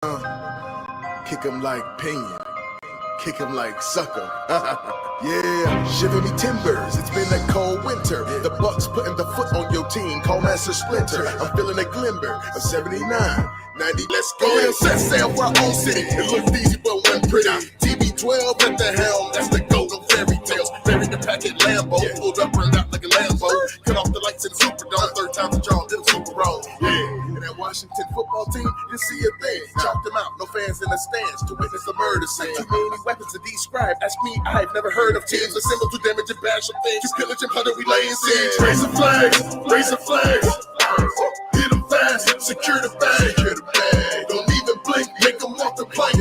Kick 'em like Pena, kick 'em like sucker. Yeah, shiver me timbers. It's been a cold winter. The Bucs putting the foot on your team. Call Master Splinter. I'm feeling a glimmer of 79, 90. Let's go and set sail for our own city. It looked easy, but wasn't pretty. TB12 at the helm. That's the goat of fairy tales. Buried the packet Lambo. Pulled up, burned out like a Lambo. Cut off the lights in the Superdome. Third time the draw, did a Super Bowl. Yeah. And that Washington football team, you see a thing. Chalked them out, no fans in the stands to witness a murder scene. Too many weapons to describe. Ask me, I've never heard of teams assembled to damage and bash some things. You pillage and plunder, we lay in siege. Raise the flags, raise the flags. Hit them fast, secure the bag. Don't even blink, make them walk the plank.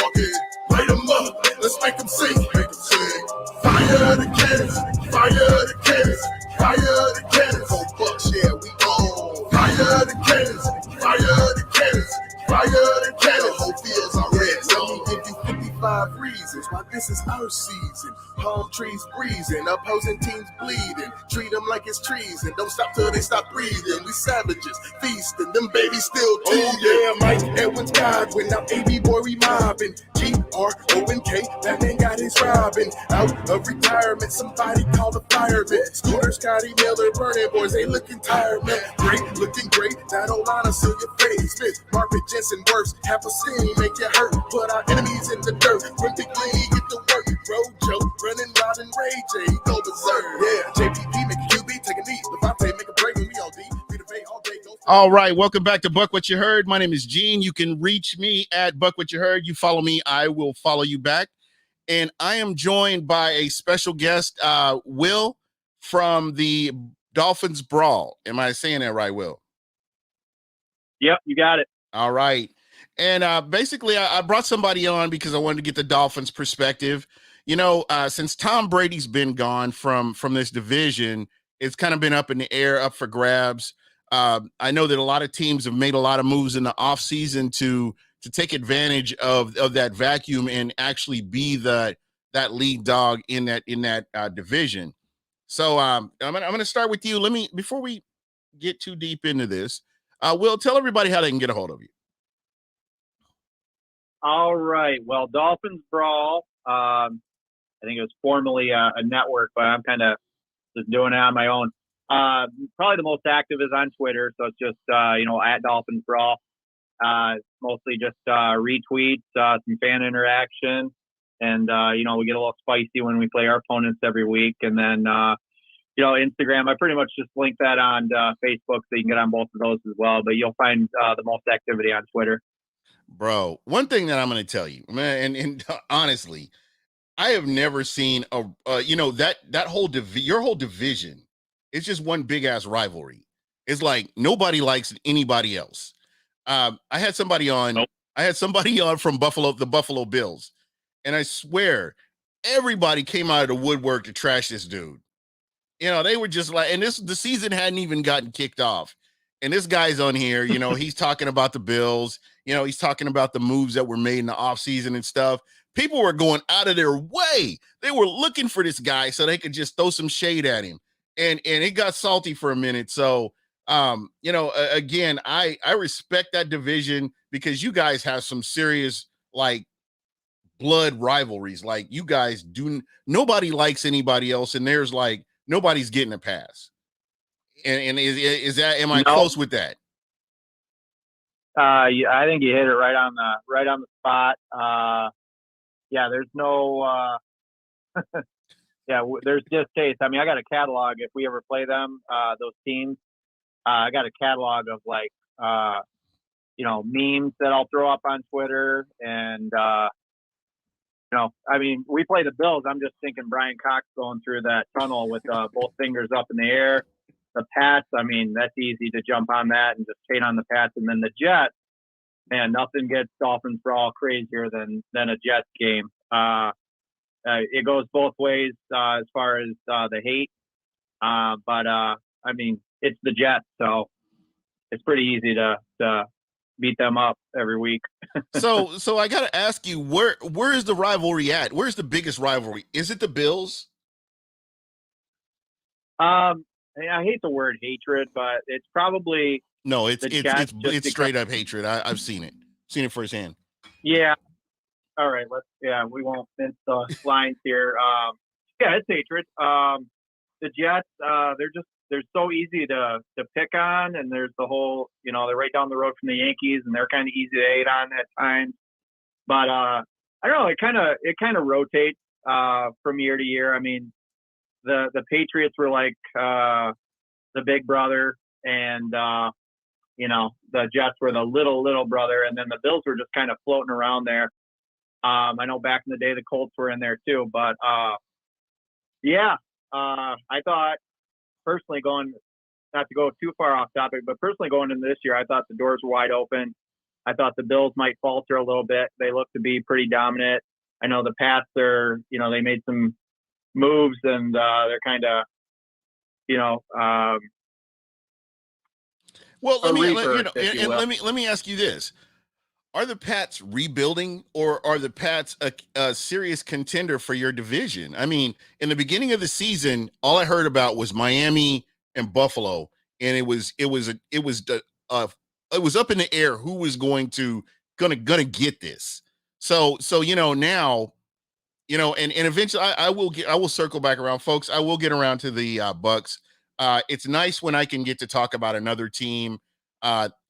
Walk it, light them up, let's make them sing. Fire the cannons, fire the cannons, fire the cannons. Oh, Bucs, yeah, we on. Fire the cannons, fire the cannons, fire the cannons. Whole fields are red. Let me give you 55 reasons why this is our season. Palm trees breezing, opposing teams bleeding. Treat them like it's treason. Don't stop till they stop breathing. We savages feasting, them babies still teething. Oh yeah, Mike Edwards Godwin. Now AB boy we mobbing. GRONK, that man got his robbing. Out of retirement, somebody call the fireman. Scooter, Scotty, Miller, burning boys, they looking tired, man. Great, looking great. That old line will seal your face. Smith, Marvin, Jensen, worse. Half a city make you hurt. Put our enemies in the dirt. When Big Lee get to work. Rojo, running, riding, Ray J, go berserk. Yeah, JPP make a QB, take a knee. Levante make a break when we on D. Be the bay all day. All right, welcome back to Buck What You Heard. My name is Gene. You can reach me at Buck What You Heard. You follow me, I will follow you back. And I am joined by a special guest, Will from the Dolphins Brawl. Am I saying that right, Will? Yep, you got it. All right. And basically, I brought somebody on because I wanted to get the Dolphins' perspective. You know, since Tom Brady's been gone from this division, it's kind of been up in the air, up for grabs. I know that a lot of teams have made a lot of moves in the offseason to take advantage of that vacuum and actually be that lead dog in that division. So I'm gonna start with you. Before we get too deep into this, Will, tell everybody how they can get a hold of you. All right. Well, Dolphins Brawl. I think it was formerly a network, but I'm kind of just doing it on my own. Probably the most active is on Twitter, so it's just at Dolphins Brawl. Mostly just retweets, some fan interaction, and we get a little spicy when we play our opponents every week. And then Instagram, I pretty much just link that on Facebook, so you can get on both of those as well. But you'll find the most activity on Twitter. Bro, one thing that I'm going to tell you, man, and honestly, I have never seen that whole your whole division. It's just one big ass rivalry. It's like nobody likes anybody else. I had somebody on. Nope. I had somebody on from the Buffalo Bills, and I swear everybody came out of the woodwork to trash this dude. You know, they were just like, and the season hadn't even gotten kicked off, and this guy's on here. You know, he's talking about the Bills. You know, he's talking about the moves that were made in the offseason and stuff. People were going out of their way. They were looking for this guy so they could just throw some shade at him. And it got salty for a minute. So, again, I respect that division because you guys have some serious, like, blood rivalries. Like, you guys nobody likes anybody else. And there's, like, nobody's getting a pass. And am I close with that? I think you hit it right on the spot. Yeah, there's no there's just taste. I mean, I got a catalog. If we ever play them, those teams, I got a catalog of like memes that I'll throw up on Twitter. And I mean, we play the Bills. I'm just thinking Brian Cox going through that tunnel with both fingers up in the air. The Pats, I mean, that's easy to jump on that and just hate on the Pats. And then the Jets, man, nothing gets Dolphins Brawl crazier than a Jets game. It goes both ways as far as the hate. But I mean, it's the Jets, so it's pretty easy to beat them up every week. So I got to ask you, where is the rivalry at? Where's the biggest rivalry? Is it the Bills? I hate the word hatred, but it's probably no. It's straight up hatred. I've seen it. Seen it firsthand. Yeah. All right. We won't mince the lines here. Yeah, it's hatred. The Jets, they're so easy to pick on, and there's the whole, they're right down the road from the Yankees, and they're kind of easy to hate on at times. But I don't know. It kind of rotates from year to year. I mean, the Patriots were like the big brother, and the Jets were the little brother, and then the Bills were just kind of floating around there. I know back in the day the Colts were in there too, but I thought personally not to go too far off topic, but personally going into this year, I thought the doors were wide open. I thought the Bills might falter a little bit. They look to be pretty dominant. I know the Pats are, they made some moves, and they're kind of, well, let me ask you this. Are the Pats rebuilding, or are the Pats a serious contender for your division? I mean, in the beginning of the season, all I heard about was Miami and Buffalo, and it was up in the air who was gonna get this. So now, and eventually I will circle back around, folks. I will get around to the Bucs. It's nice when I can get to talk about another team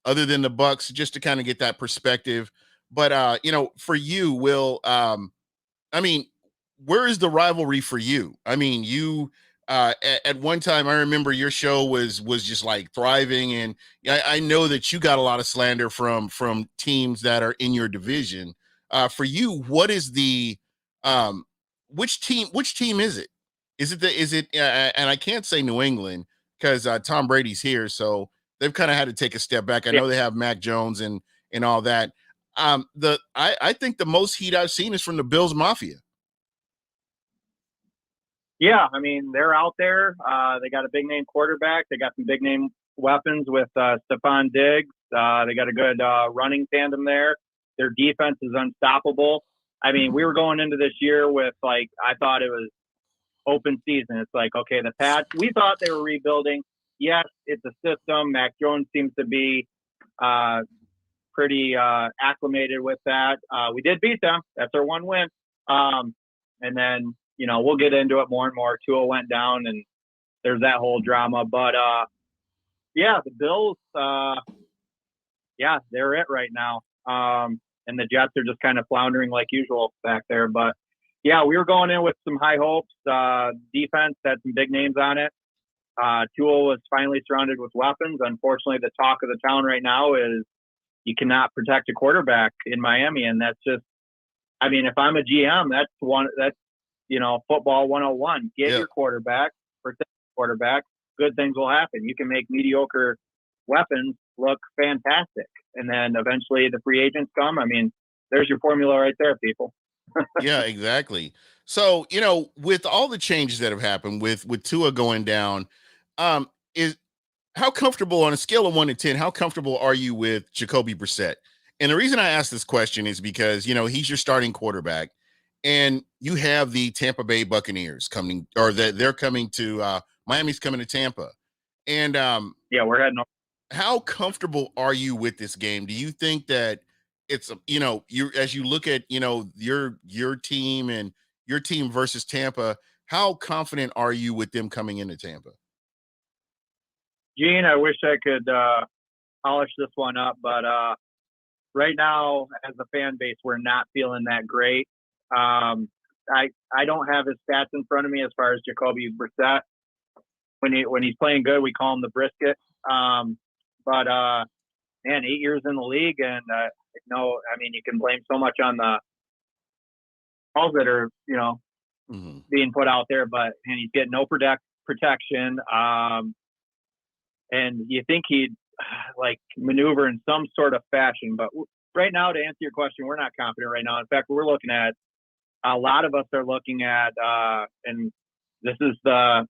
other than the Bucs, just to kind of get that perspective. But for you, Will, I mean, where is the rivalry for you? I mean, you at one time, I remember your show was just like thriving, and I know that you got a lot of slander from teams that are in your division. For you, what is the which team is it? Is it and I can't say New England because Tom Brady's here, so they've kind of had to take a step back. I know they have Mac Jones and all that. I think the most heat I've seen is from the Bills Mafia. Yeah, I mean, they're out there. They got a big name quarterback. They got some big name weapons with Stephon Diggs. They got a good running tandem there. Their defense is unstoppable. I mean, we were going into this year with, I thought it was open season. It's like, okay, the Pats, we thought they were rebuilding. Yes, it's a system. Mac Jones seems to be pretty acclimated with that. We did beat them. That's our one win. And then, we'll get into it more and more. Tua went down, and there's that whole drama. But, the Bills, they're it right now. And the Jets are just kind of floundering like usual back there. But, yeah, we were going in with some high hopes. Defense had some big names on it. Tua was finally surrounded with weapons. Unfortunately, the talk of the town right now is you cannot protect a quarterback in Miami. And that's just, I mean, if I'm a GM, that's football 101. Get your quarterback, protect the quarterback. Good things will happen. You can make mediocre weapons look fantastic. And then eventually the free agents come. I mean, there's your formula right there, people. Yeah, exactly. So, with all the changes that have happened with Tua going down, is how comfortable, on a scale of 1 to 10, how comfortable are you with Jacoby Brissett? And the reason I ask this question is because, he's your starting quarterback, and you have the Tampa Bay Buccaneers coming, or they're coming to Miami's coming to Tampa. And we're heading over. How comfortable are you with this game? Do you think that it's, you, as you look at, your team and your team versus Tampa, how confident are you with them coming into Tampa? Gene, I wish I could polish this one up, but right now, as a fan base, we're not feeling that great. I don't have his stats in front of me as far as Jacoby Brissett. When he's playing good, we call him the brisket. But 8 years in the league, and you can blame so much on the calls that are being put out there, but he's getting no protection. And you think he'd maneuver in some sort of fashion, but right now, to answer your question, we're not confident right now. In fact, we're looking at, a lot of us are looking at, and this is the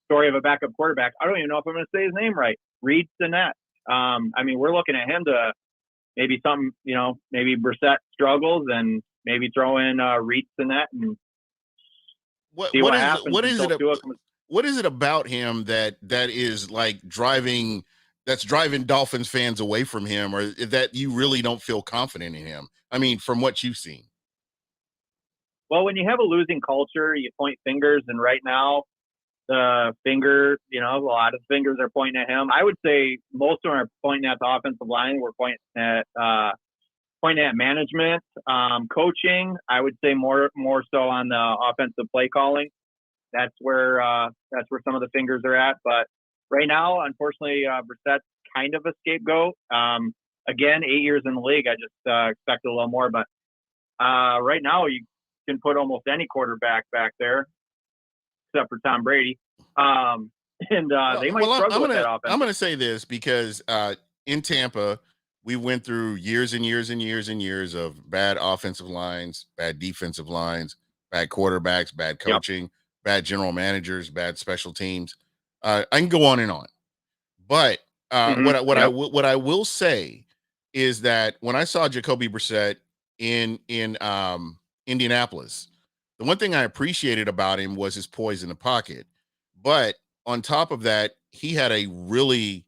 story of a backup quarterback. I don't even know if I'm going to say his name right. Reed Sinnett. We're looking at him to maybe maybe Brissett struggles and maybe throw in Reed Sinnett and see what happens. What is it about him that is driving that's driving Dolphins fans away from him, or that you really don't feel confident in him? I mean, from what you've seen. Well, when you have a losing culture, you point fingers, and right now the finger, a lot of fingers are pointing at him. I would say most of them are pointing at the offensive line. We're pointing at management, coaching. I would say more so on the offensive play calling. That's where some of the fingers are at. But right now, unfortunately, Brissett's kind of a scapegoat. Again, 8 years in the league, I just expected a little more. But right now, you can put almost any quarterback back there, except for Tom Brady. They might struggle with that offense. I'm going to say this because in Tampa, we went through years and years and years and years of bad offensive lines, bad defensive lines, bad quarterbacks, bad coaching, bad general managers, bad special teams. I can go on and on. But what I will say is that when I saw Jacoby Brissett in Indianapolis, the one thing I appreciated about him was his poise in the pocket. But on top of that, he had a really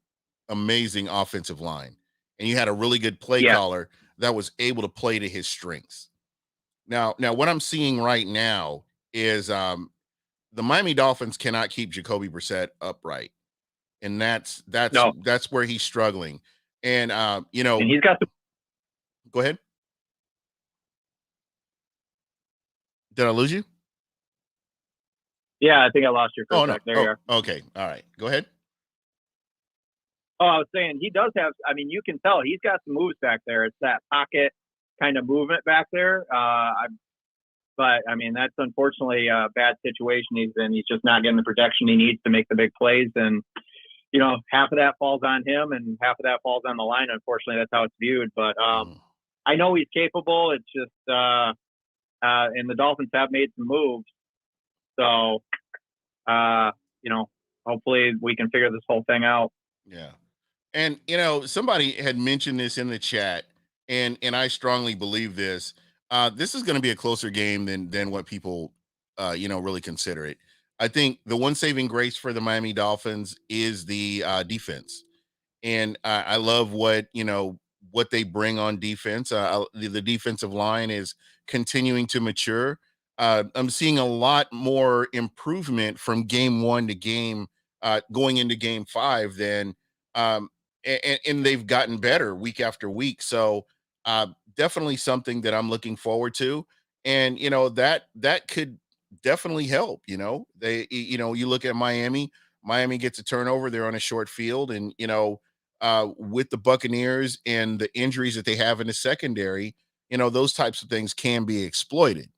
amazing offensive line, and you had a really good play caller that was able to play to his strengths. Now what I'm seeing right now is the Miami Dolphins cannot keep Jacoby Brissett upright, and that's where he's struggling. And and he's got the. Go ahead. Did I lose you? Yeah, I think I lost you for a sec. There you are. Okay. All right. Go ahead. Oh, I was saying he does have. I mean, you can tell he's got some moves back there. It's that pocket kind of movement back there. But I mean, that's unfortunately a bad situation he's in. He's just not getting the protection he needs to make the big plays, and half of that falls on him, and half of that falls on the line. Unfortunately, that's how it's viewed. But I know he's capable. It's just, and the Dolphins have made some moves. So, hopefully we can figure this whole thing out. Yeah. And, somebody had mentioned this in the chat, and I strongly believe this. This is going to be a closer game than what people, really consider it. I think the one saving grace for the Miami Dolphins is the defense. And I love what they bring on defense. The defensive line is continuing to mature. I'm seeing a lot more improvement from game 1 to going into game 5 than and they've gotten better week after week. So definitely something that I'm looking forward to. And that could definitely help. They you look at Miami gets a turnover, they're on a short field, and with the Buccaneers and the injuries that they have in the secondary, those types of things can be exploited.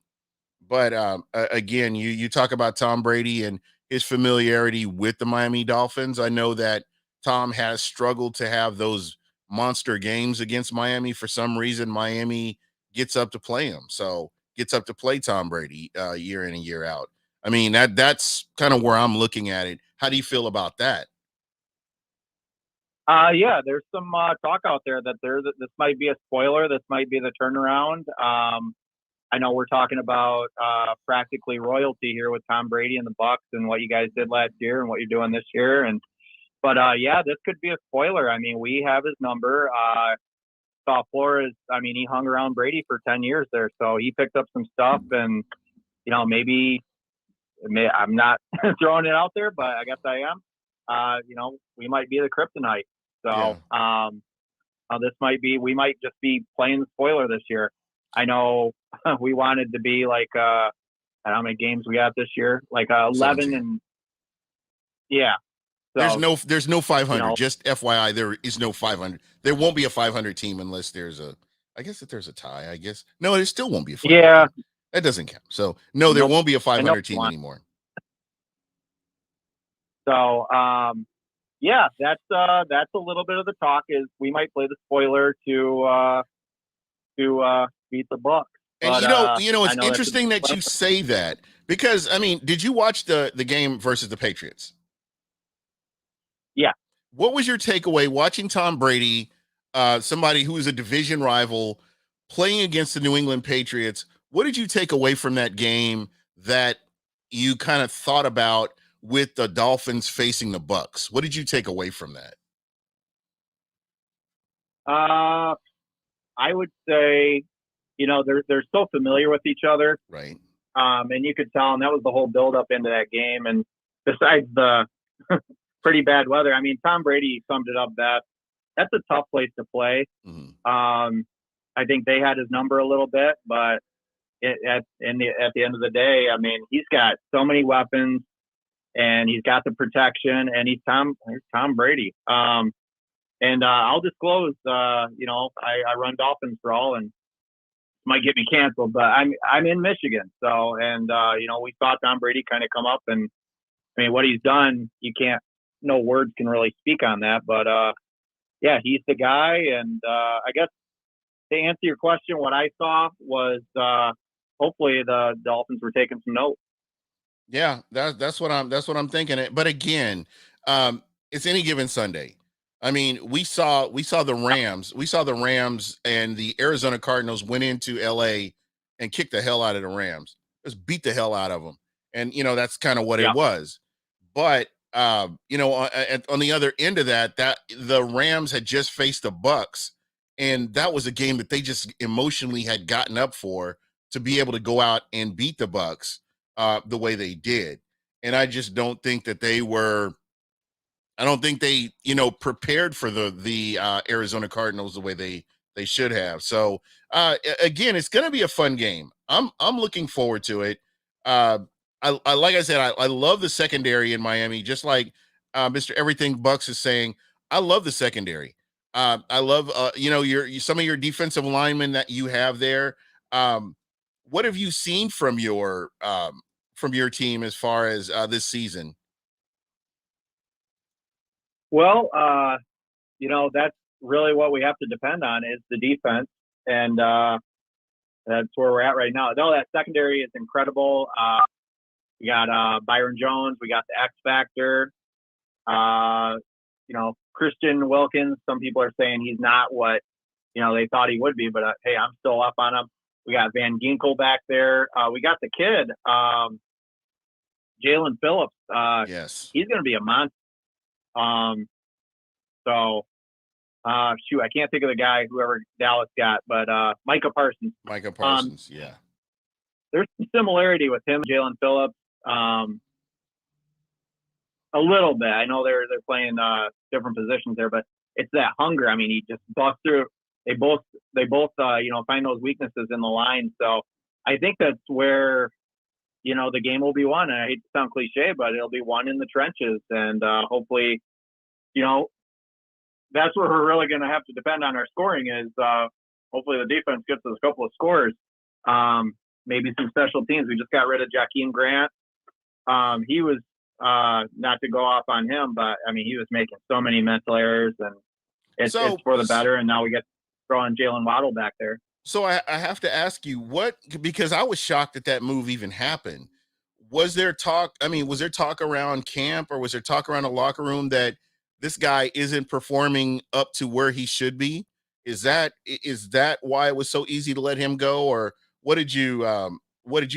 But again, you talk about Tom Brady and his familiarity with the Miami Dolphins. I know that Tom has struggled to have those monster games against Miami. For some reason, Miami gets up to play him. So gets up to play Tom Brady year in and year out. I mean, that's kind of where I'm looking at it. How do you feel about that? Yeah, there's some talk out there that this might be a spoiler. This might be the turnaround. I know we're talking about practically royalty here with Tom Brady and the Bucs and what you guys did last year and what you're doing this year. But this could be a spoiler. I mean, we have his number. Saw Flores. I mean, he hung around Brady for 10 years there, so he picked up some stuff. And maybe I'm not throwing it out there, but I guess I am. We might be the kryptonite. So we might just be playing the spoiler this year. I know we wanted to be like, I don't know how many games we got this year, like 11 17. And yeah. So, there's no 500. Just FYI, there is no 500. There won't be a 500 team unless I guess if there's a tie, I guess. No, there still won't be a 500. Yeah. That doesn't count. So no, there won't be a 500 team anymore. So, that's a little bit of the talk is we might play the spoiler to beat the Bucs. And it's interesting that you say that because I mean, did you watch the game versus the Patriots? Yeah. What was your takeaway watching Tom Brady, somebody who is a division rival, playing against the New England Patriots? What did you take away from that game that you kind of thought about with the Dolphins facing the Bucs? What did you take away from that? I would say, they're so familiar with each other. Right. And you could tell, and that was the whole build up into that game. And besides the pretty bad weather, I mean, Tom Brady summed it up that that's a tough place to play. Mm-hmm. I think they had his number a little bit, but at the end of the day, I mean, he's got so many weapons, and he's got the protection, and he's Tom Brady. And I'll disclose, I run Dolphins Brawl, and might get me canceled, but I'm in Michigan, so we saw Tom Brady kind of come up, and I mean what he's done, no words can really speak on that, but yeah, he's the guy, and I guess to answer your question, what I saw was hopefully the Dolphins were taking some notes. Yeah, that's what I'm thinking. But again, it's any given Sunday. I mean, we saw the Rams and the Arizona Cardinals went into LA and kicked the hell out of the Rams. Just beat the hell out of them. And that's kind of what it was. But on the other end of that the Rams had just faced the Bucs, and that was a game that they just emotionally had gotten up for, to be able to go out and beat the Bucs the way they did. And I just don't think that they prepared for the Arizona Cardinals the way they should have. So again, it's going to be a fun game. I'm looking forward to it. I like I said, I love the secondary in Miami, just like Mr. Everything Bucks is saying. I love the secondary. I love some of your defensive linemen that you have there. What have you seen from your team as far as this season? Well, that's really what we have to depend on is the defense, and that's where we're at right now. No, that secondary is incredible. We got Byron Jones. We got the X Factor. Christian Wilkins. Some people are saying he's not what they thought he would be, but hey, I'm still up on him. We got Van Ginkel back there. We got the kid, Jalen Phillips. Yes, he's going to be a monster. I can't think of the guy, whoever Dallas got, but Micah Parsons. Yeah. There's some similarity with him, Jalen Phillips. A little bit. I know they're playing different positions there, but it's that hunger. I mean, he just busts through. They both find those weaknesses in the line. So I think that's where the game will be won. And I hate to sound cliche, but it'll be won in the trenches, and hopefully, that's where we're really going to have to depend on our scoring is hopefully the defense gets us a couple of scores. Maybe some special teams. We just got rid of Jakeem Grant. He was not to go off on him, but I mean, he was making so many mental errors, and it's for the better. And now we get throwing Jalen Waddle back there. So I have to ask you because I was shocked that move even happened. Was there talk? I mean, was there talk around camp, or was there talk around the locker room that this guy isn't performing up to where he should be? Is that why it was so easy to let him go, or what did you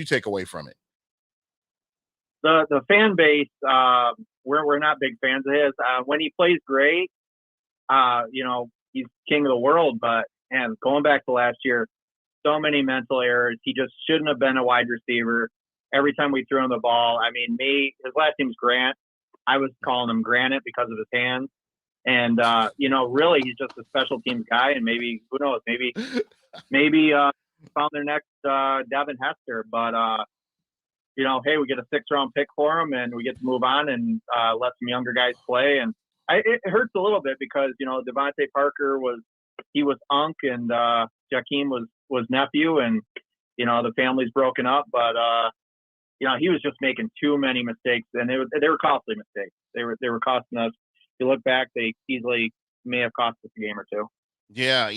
take away from it? The fan base, we're not big fans of his. When he plays great, he's king of the world. But man, going back to last year, so many mental errors. He just shouldn't have been a wide receiver. Every time we threw him the ball, I mean, his last name's Grant. I was calling him Granite because of his hands. And, really, he's just a special teams guy. And maybe, who knows, maybe found their next Devin Hester. But, hey, we get a 6th-round pick for him, and we get to move on and let some younger guys play. And it hurts a little bit because, Devontae Parker was unc, and Jakeem was nephew, and, the family's broken up. But, he was just making too many mistakes, and they were costly mistakes. They were costing us. If you look back, they easily may have cost us a game or two. Yeah,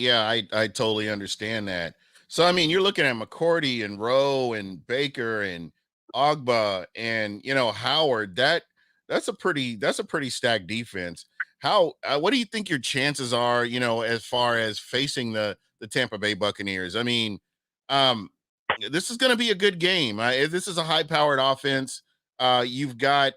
I totally understand that. So, I mean, you're looking at McCourty and Rowe and Baker and Ogba and, Howard. That's a pretty stacked defense. What do you think your chances are, as far as facing the Tampa Bay Buccaneers? I mean, this is going to be a good game. This is a high-powered offense. You've got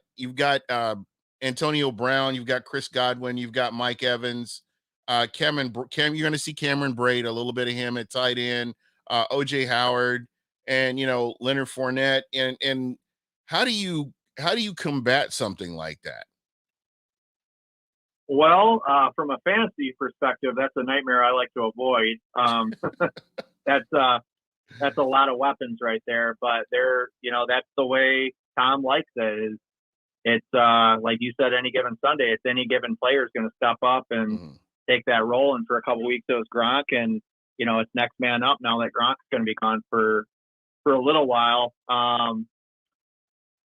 Antonio Brown, you've got Chris Godwin, you've got Mike Evans. You're going to see Cameron Braid, a little bit of him at tight end, OJ Howard, and Leonard Fournette. And how do you combat something like that? Well, from a fantasy perspective, that's a nightmare I like to avoid. That's a lot of weapons right there, but that's the way Tom likes it. It's like you said, any given Sunday, it's any given player is going to step up and take that role. And for a couple of weeks, it was Gronk, and it's next man up now that Gronk's going to be gone for a little while.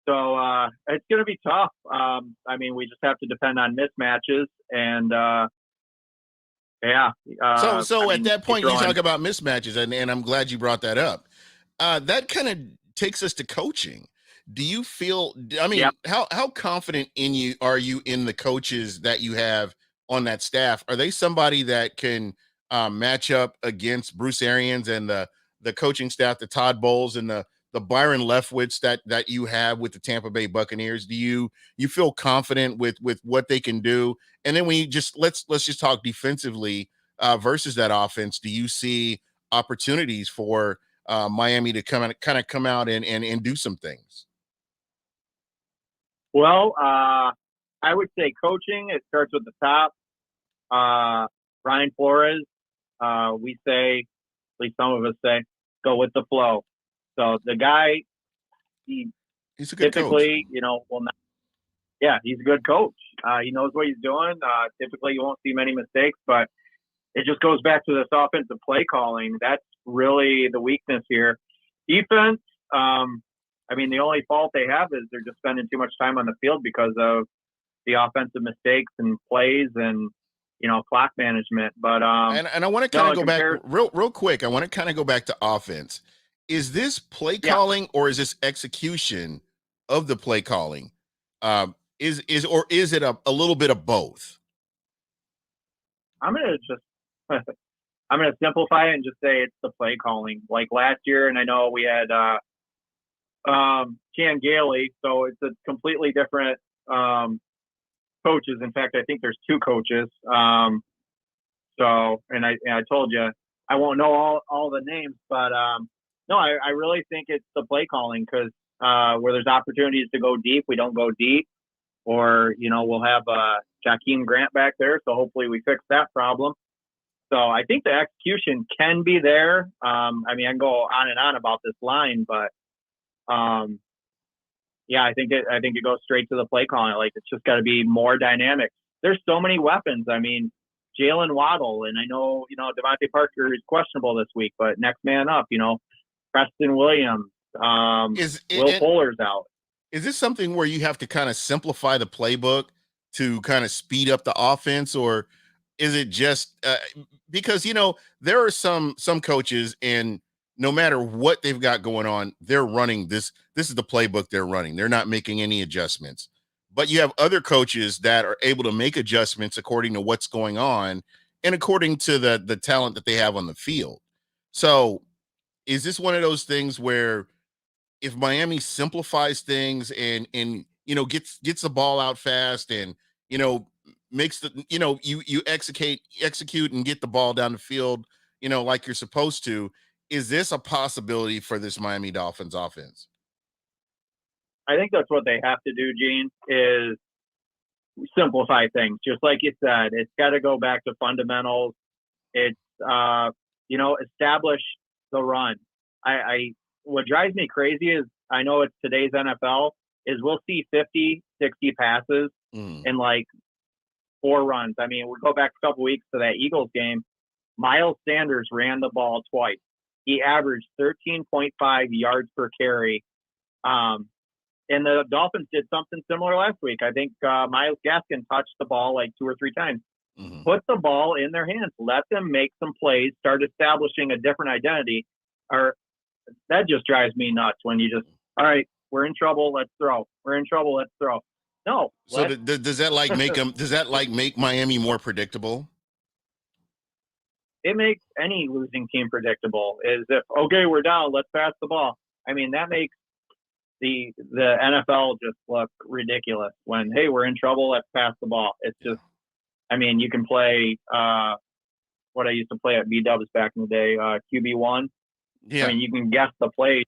So it's going to be tough. I mean, we just have to depend on mismatches, and yeah. So at that point, you talk about mismatches, and I'm glad you brought that up. That kind of takes us to coaching. Do you feel? I mean, how confident are you in the coaches that you have on that staff? Are they somebody that can match up against Bruce Arians and the coaching staff, the Todd Bowles and the Byron Leftwich that you have with the Tampa Bay Buccaneers? Do you feel confident with what they can do? And then let's just talk defensively versus that offense. Do you see opportunities for Miami to come out and do some things? Well, I would say coaching. It starts with the top. Brian Flores. We say, at least some of us say, go with the flow. So the guy, he's a good typically, coach. Will not. Yeah, he's a good coach. He knows what he's doing. Typically, you won't see many mistakes, but it just goes back to this offensive play calling. That's really the weakness here. Defense. I mean, the only fault they have is they're just spending too much time on the field because of the offensive mistakes and plays and clock management. But and I want to kind of go back real quick. I want to kind of go back to offense. Is this play calling or is this execution of the play calling? Is it a little bit of both? I'm gonna simplify it and just say it's the play calling. Like last year, and I know we had Chan Gailey, so it's a completely different coaches. In fact, I think there's two coaches. So, and I told you I won't know all the names, but no, I really think it's the play calling because where there's opportunities to go deep, we don't go deep, or we'll have Jakeem Grant back there, so hopefully we fix that problem. So I think the execution can be there. I mean, I can go on and on about this line, but yeah, I think it goes straight to the play calling. Like it's just got to be more dynamic. There's so many weapons. I mean, Jalen Waddle, and I know Devontae Parker is questionable this week, but next man up, Preston Williams, Will Fuller's out. Is this something where you have to kind of simplify the playbook to kind of speed up the offense, or is it just because there are some coaches, and no matter what they've got going on, they're running this is the playbook they're running. They're not making any adjustments. But you have other coaches that are able to make adjustments according to what's going on and according to the talent that they have on the field. So is this one of those things where if Miami simplifies things and gets the ball out fast and makes the you execute and get the ball down the field like you're supposed to, is this a possibility for this Miami Dolphins offense? I think that's what they have to do, Gene, is simplify things. Just like you said, it's got to go back to fundamentals. It's establish the run. What drives me crazy is I know it's today's NFL is we'll see 50, 60 passes in like 4 runs. I mean, we go back a couple weeks to that Eagles game. Miles Sanders ran the ball twice. He averaged 13.5 yards per carry. And the Dolphins did something similar last week. I think Myles Gaskin touched the ball like 2 or 3 times. Put the ball in their hands. Let them make some plays, start establishing a different identity. Or that just drives me nuts when you just, all right, we're in trouble, let's throw. We're in trouble, let's throw. No. So does that like make them? Does that like make Miami more predictable? It makes any losing team predictable. Is if okay, we're down, let's pass the ball. I mean, that makes the NFL just look ridiculous when, hey, we're in trouble, let's pass the ball. It's just I mean, you can play what I used to play at B-Dubs back in the day, QB1. Yeah. I mean, you can guess the plays.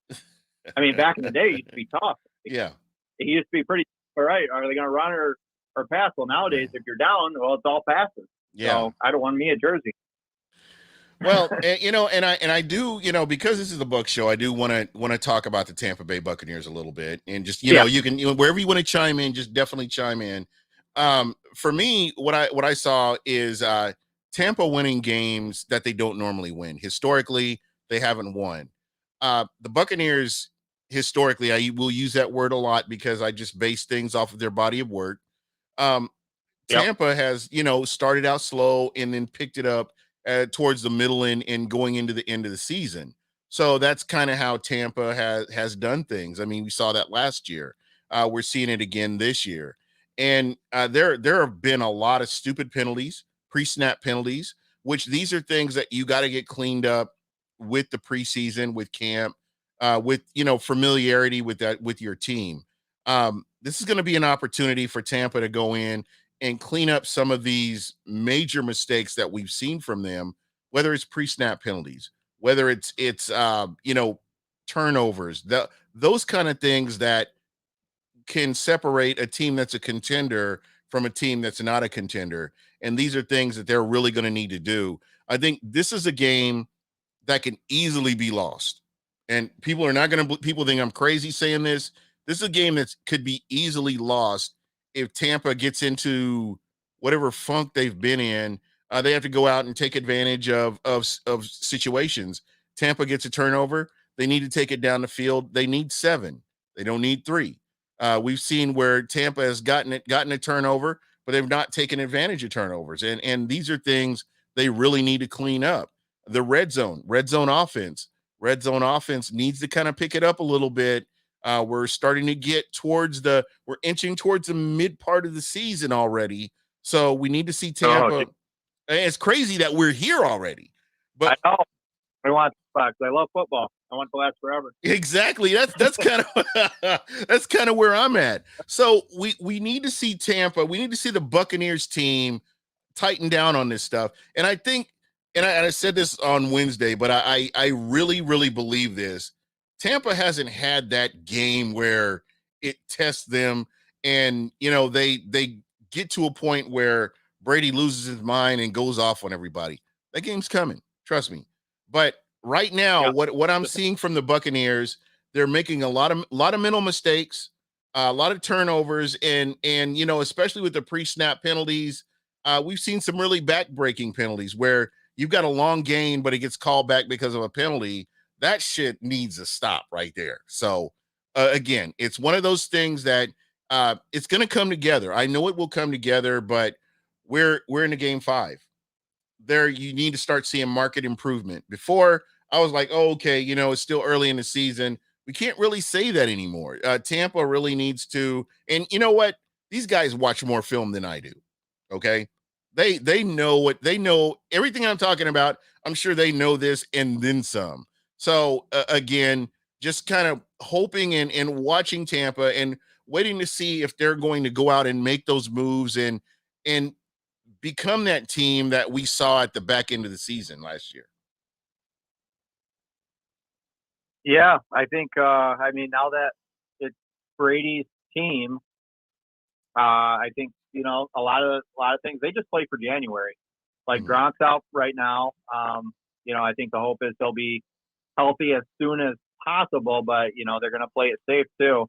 I mean, back in the day, it used to be tough. Yeah. It used to be pretty, all right, are they going to run or pass? Well, nowadays, if you're down, well, it's all passes. Yeah. So I don't want me a jersey. Well, and I do, because this is the Bucs show, I do want to talk about the Tampa Bay Buccaneers a little bit, and just you can wherever you want to chime in, just definitely chime in. For me, what I saw is Tampa winning games that they don't normally win. Historically, they haven't won. The Buccaneers, historically, I will use that word a lot because I just base things off of their body of work. Tampa has, started out slow and then picked it up towards the middle and going into the end of the season. So that's kind of how Tampa has done things. I mean, we saw that last year. We're seeing it again this year. And there have been a lot of stupid penalties, pre-snap penalties, which these are things that you got to get cleaned up with the preseason, with camp, with, familiarity with your team. This is going to be an opportunity for Tampa to go in and clean up some of these major mistakes that we've seen from them, whether it's pre-snap penalties, whether it's turnovers, those kind of things that can separate a team that's a contender from a team that's not a contender. And these are things that they're really going to need to do. I think this is a game that can easily be lost. And people are not going to, people think I'm crazy saying this. This is a game that could be easily lost if Tampa gets into whatever funk they've been in. They have to go out and take advantage of situations. Tampa gets a turnover. They need to take it down the field. They need 7. They don't need 3. We've seen where Tampa has gotten a turnover, but they've not taken advantage of turnovers. And these are things they really need to clean up. The red zone offense needs to kind of pick it up a little bit. We're starting to get we're inching towards the mid part of the season already. So we need to see Tampa. It's crazy that we're here already. But I know. I want Bucs. I love football. I want to last forever. Exactly. That's kind of that's kind of where I'm at. So we need to see Tampa. We need to see the Buccaneers team tighten down on this stuff. And I think, and I said this on Wednesday, but I really, really believe this. Tampa hasn't had that game where it tests them and, they get to a point where Brady loses his mind and goes off on everybody. That game's coming. Trust me. But right now, what I'm seeing from the Buccaneers, they're making a lot of mental mistakes, a lot of turnovers, and especially with the pre-snap penalties, we've seen some really back-breaking penalties where you've got a long gain, but it gets called back because of a penalty. That shit needs to stop right there. So again, it's one of those things that it's going to come together. I know it will come together, but we're in the game 5. There, you need to start seeing market improvement. Before, I was like, oh, okay, it's still early in the season. We can't really say that anymore. Tampa really needs to, and you know what? These guys watch more film than I do. Okay. They know everything I'm talking about. I'm sure they know this and then some. So again, just kind of hoping and watching Tampa and waiting to see if they're going to go out and make those moves and become that team that we saw at the back end of the season last year. Yeah, I think. Now that it's Brady's team, I think a lot of things they just play for January. Like Gronk's out right now. I think the hope is they'll be healthy as soon as possible, but they're going to play it safe too.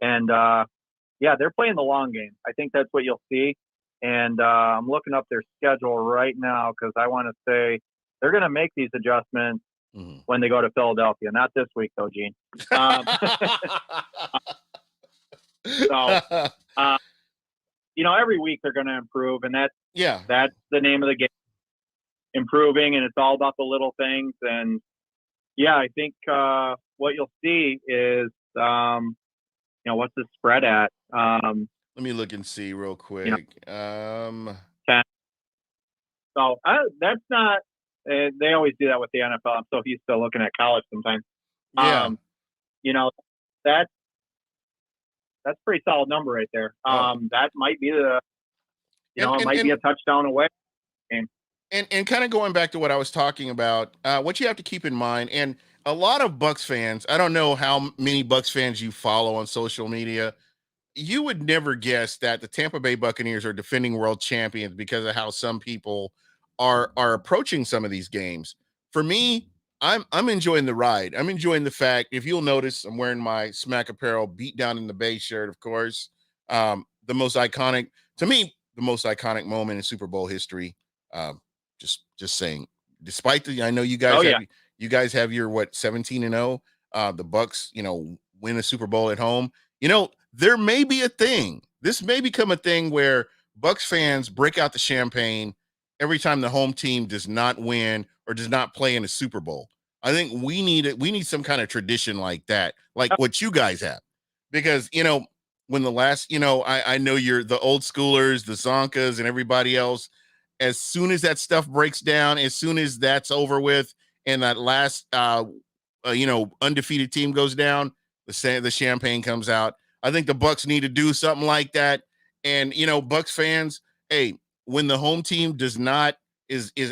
And they're playing the long game. I think that's what you'll see. And I'm looking up their schedule right now because I want to say they're going to make these adjustments when they go to Philadelphia. Not this week, though, Gene. Every week they're going to improve, and that's the name of the game, improving, and it's all about the little things. And I think what you'll see is, what's the spread at? Let me look and see real quick. 10. So that's not. They always do that with the NFL. I'm so used to looking at college sometimes. Yeah. That's a pretty solid number right there. That might be It might be a touchdown away. And kind of going back to what I was talking about, what you have to keep in mind, and a lot of Bucs fans, I don't know how many Bucs fans you follow on social media, you would never guess that the Tampa Bay Buccaneers are defending world champions because of how some people are approaching some of these games. For me, I'm enjoying the ride. I'm enjoying the fact, if you'll notice, I'm wearing my Smack Apparel beat down in the Bay shirt, of course. The most iconic, to me, the most iconic moment in Super Bowl history. Just saying. Despite I know you guys you guys have your 17-0. The Bucs, win a Super Bowl at home. There may be a thing. This may become a thing where Bucs fans break out the champagne every time the home team does not win or does not play in a Super Bowl. I think we need some kind of tradition like that, like what you guys have. Because, when the last, I know you're the old schoolers, the Zonkas and everybody else, as soon as that stuff breaks down, as soon as that's over with and that last undefeated team goes down, the champagne comes out. I think the Bucs need to do something like that. And, Bucs fans, hey, when the home team is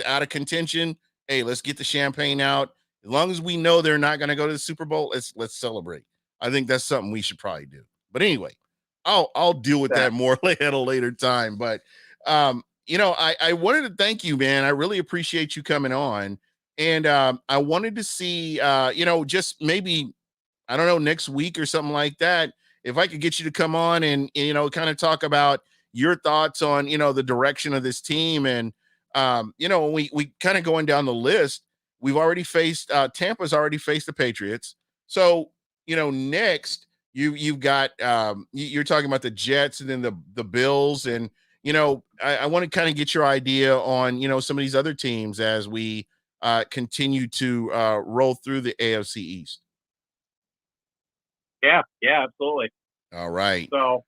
out of contention, hey, let's get the champagne out. As long as we know they're not going to go to the Super Bowl, let's celebrate. I think that's something we should probably do. But anyway, I'll deal with that more at a later time. But I wanted to thank you, man. I really appreciate you coming on. And I wanted to see just maybe, I don't know, next week or something like that, if I could get you to come on and kind of talk about your thoughts on the direction of this team. And we kind of going down the list, we've already faced Tampa's already faced the Patriots. So next you've got you're talking about the Jets and then the Bills. And I want to kind of get your idea on some of these other teams as we continue to roll through the AFC East. Yeah, absolutely. All right. So,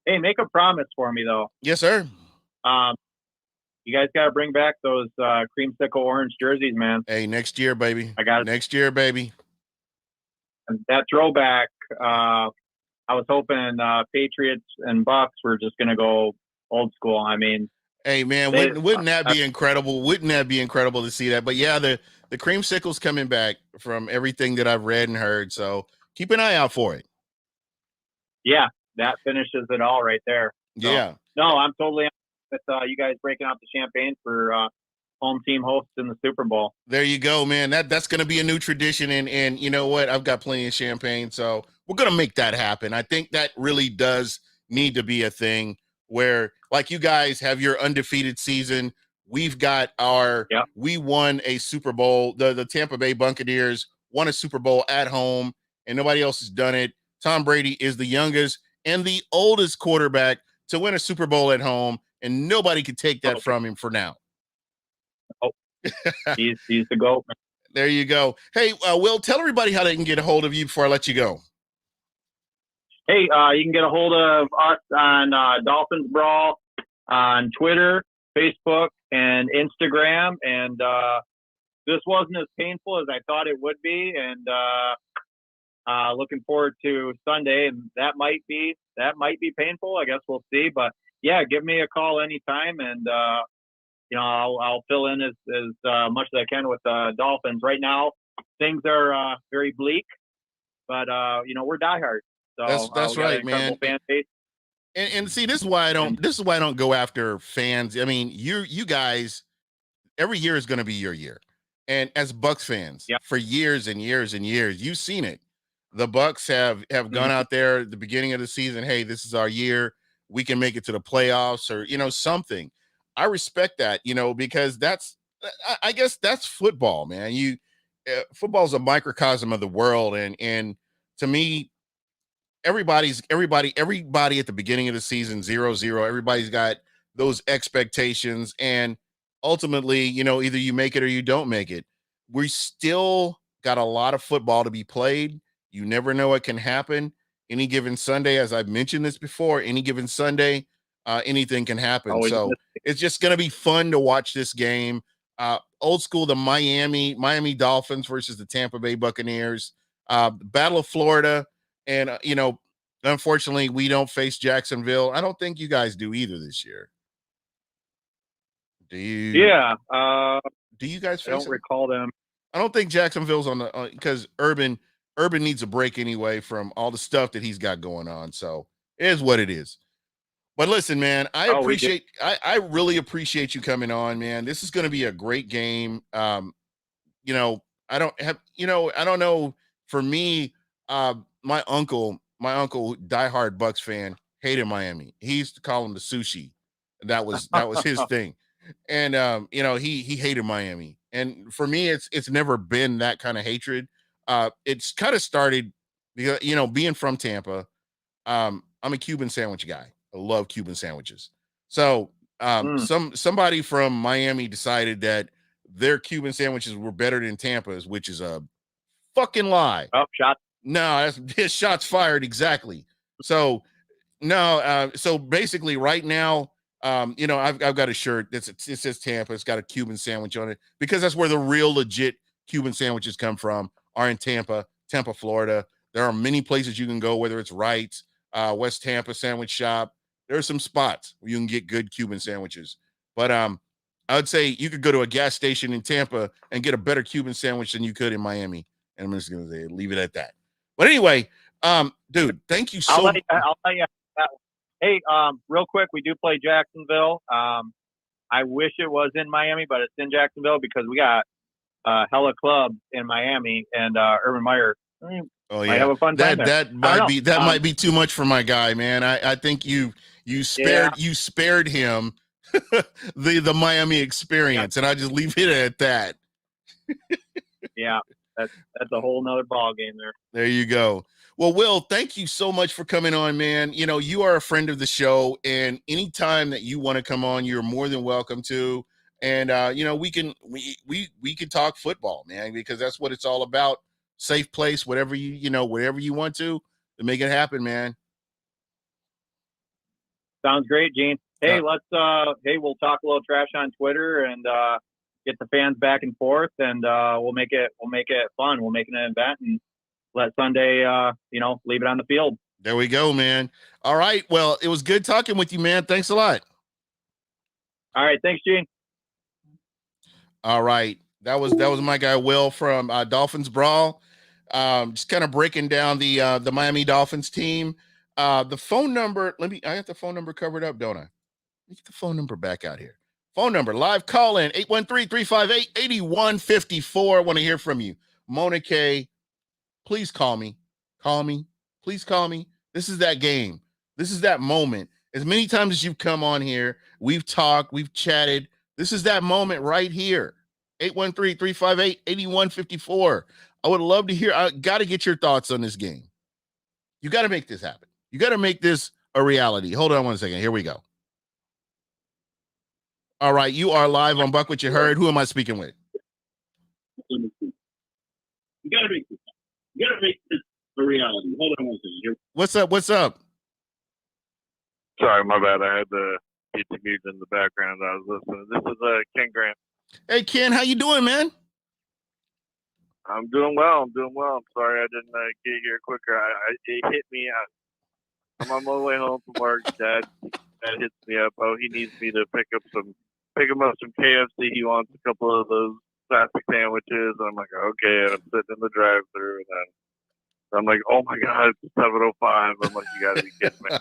hey, make a promise for me though. Yes, sir. You guys got to bring back those creamsicle orange jerseys, man. Hey, next year, baby. I got it. Next year, baby. And that throwback, I was hoping Patriots and Bucs were just going to go old school. I mean, hey, man, wouldn't that be incredible? Wouldn't that be incredible to see that? But yeah, the creamsicle's coming back from everything that I've read and heard. So keep an eye out for it. Yeah, that finishes it all right there. So, yeah. No, I'm totally with you guys breaking out the champagne for home team hosts in the Super Bowl. There you go, man. That's going to be a new tradition. And you know what? I've got plenty of champagne. So we're going to make that happen. I think that really does need to be a thing where, like, you guys have your undefeated season. We've got we won a Super Bowl. The Tampa Bay Buccaneers won a Super Bowl at home, and nobody else has done it. Tom Brady is the youngest and the oldest quarterback to win a Super Bowl at home, and nobody can take that from him for now. Oh, he's the GOAT. There you go. Hey, Will, tell everybody how they can get a hold of you before I let you go. Hey, you can get a hold of us on Dolphins Brawl on Twitter, Facebook, and Instagram. And this wasn't as painful as I thought it would be. And looking forward to Sunday, and that might be painful. I guess we'll see. But yeah, give me a call anytime, and I'll fill in as much as I can with Dolphins. Right now, things are very bleak, but we're diehard. So that's right, man. Fan base. And see, this is why I don't go after fans. I mean, you guys, every year is going to be your year, and as Bucs fans, for years and years and years, you've seen it. The Bucs have gone out there at the beginning of the season. Hey, this is our year. We can make it to the playoffs, or something. I respect that, because I guess that's football, man. Football is a microcosm of the world, and to me, everybody at the beginning of the season 0-0. Everybody's got those expectations, and ultimately, either you make it or you don't make it. We still got a lot of football to be played. You never know what can happen. Any given Sunday, as I've mentioned this before, any given Sunday, anything can happen. So it's just going to be fun to watch this game. Old school, the Miami Dolphins versus the Tampa Bay Buccaneers, Battle of Florida. And, unfortunately, we don't face Jacksonville. I don't think you guys do either this year. Do you? Yeah. Do you guys I face don't them? recall them. I don't think Jacksonville's on the because Urban needs a break anyway from all the stuff that he's got going on. So it is what it is. But listen, man, Oh, we did. I really appreciate you coming on, man. This is going to be a great game. You know, I don't know. For me, my uncle, diehard Bucs fan, hated Miami. He used to call him the sushi. That was his thing. And he hated Miami. And for me, it's never been that kind of hatred. It's kind of started because, being from Tampa, I'm a Cuban sandwich guy. I love Cuban sandwiches. So somebody from Miami decided that their Cuban sandwiches were better than Tampa's, which is a fucking lie. Oh, shot. No, that's shots fired. Exactly. So so basically right now, I've got a shirt it says Tampa. It's got a Cuban sandwich on it because that's where the real legit Cuban sandwiches come from, are in Tampa, Florida. There are many places you can go, whether it's Wright's, West Tampa Sandwich Shop. There are some spots where you can get good Cuban sandwiches. But I would say you could go to a gas station in Tampa and get a better Cuban sandwich than you could in Miami. And I'm just going to leave it at that. But anyway, dude, thank you so much. I'll tell you that. Hey, real quick, we do play Jacksonville. I wish it was in Miami, but it's in Jacksonville because we got hella clubs in Miami, and Urban Meyer. Oh yeah, might have a fun time there. that might be too much for my guy, man. I think you spared him the Miami experience, and I just leave it at that. Yeah, that's a whole nother ball game there. There you go. Well, Will, thank you so much for coming on, man. You are a friend of the show, and anytime that you want to come on, you're more than welcome to. And we can talk football, man, because that's what it's all about. Safe place, whatever whatever you want to make it happen, man. Sounds great, Gene. Hey, we'll talk a little trash on Twitter and get the fans back and forth, and we'll make it fun. We'll make it an event and let Sunday, leave it on the field. There we go, man. All right. Well, it was good talking with you, man. Thanks a lot. All right. Thanks, Gene. All right. That was my guy, Will, from Dolphins Brawl. Just kind of breaking down the Miami Dolphins team. The phone number, I got the phone number covered up, don't I? Let me get the phone number back out here. Phone number, live call in, 813-358-8154. I want to hear from you. Mona K, please call me. Please call me. This is that game. This is that moment. As many times as you've come on here, we've talked, we've chatted. This is that moment right here. 813-358-8154. I would love to hear. I got to get your thoughts on this game. You got to make this happen. You got to make this a reality. Hold on one second. Here we go. All right. You are live on Buck What You Heard. Who am I speaking with? You gotta make this a reality. Hold on one second. What's up? Sorry, my bad. I had the YouTube music in the background. I was listening. This is Ken Grant. Hey, Ken, how you doing, man? I'm doing well. I'm sorry I didn't get here quicker. It hit me. I'm on my way home from work. Dad hits me up. Oh, he needs me to pick him up some KFC. He wants a couple of those classic sandwiches. And I'm like, okay. And I'm sitting in the drive-thru, and then I'm like, oh my God, it's 7:05. I'm like, you gotta be kidding me.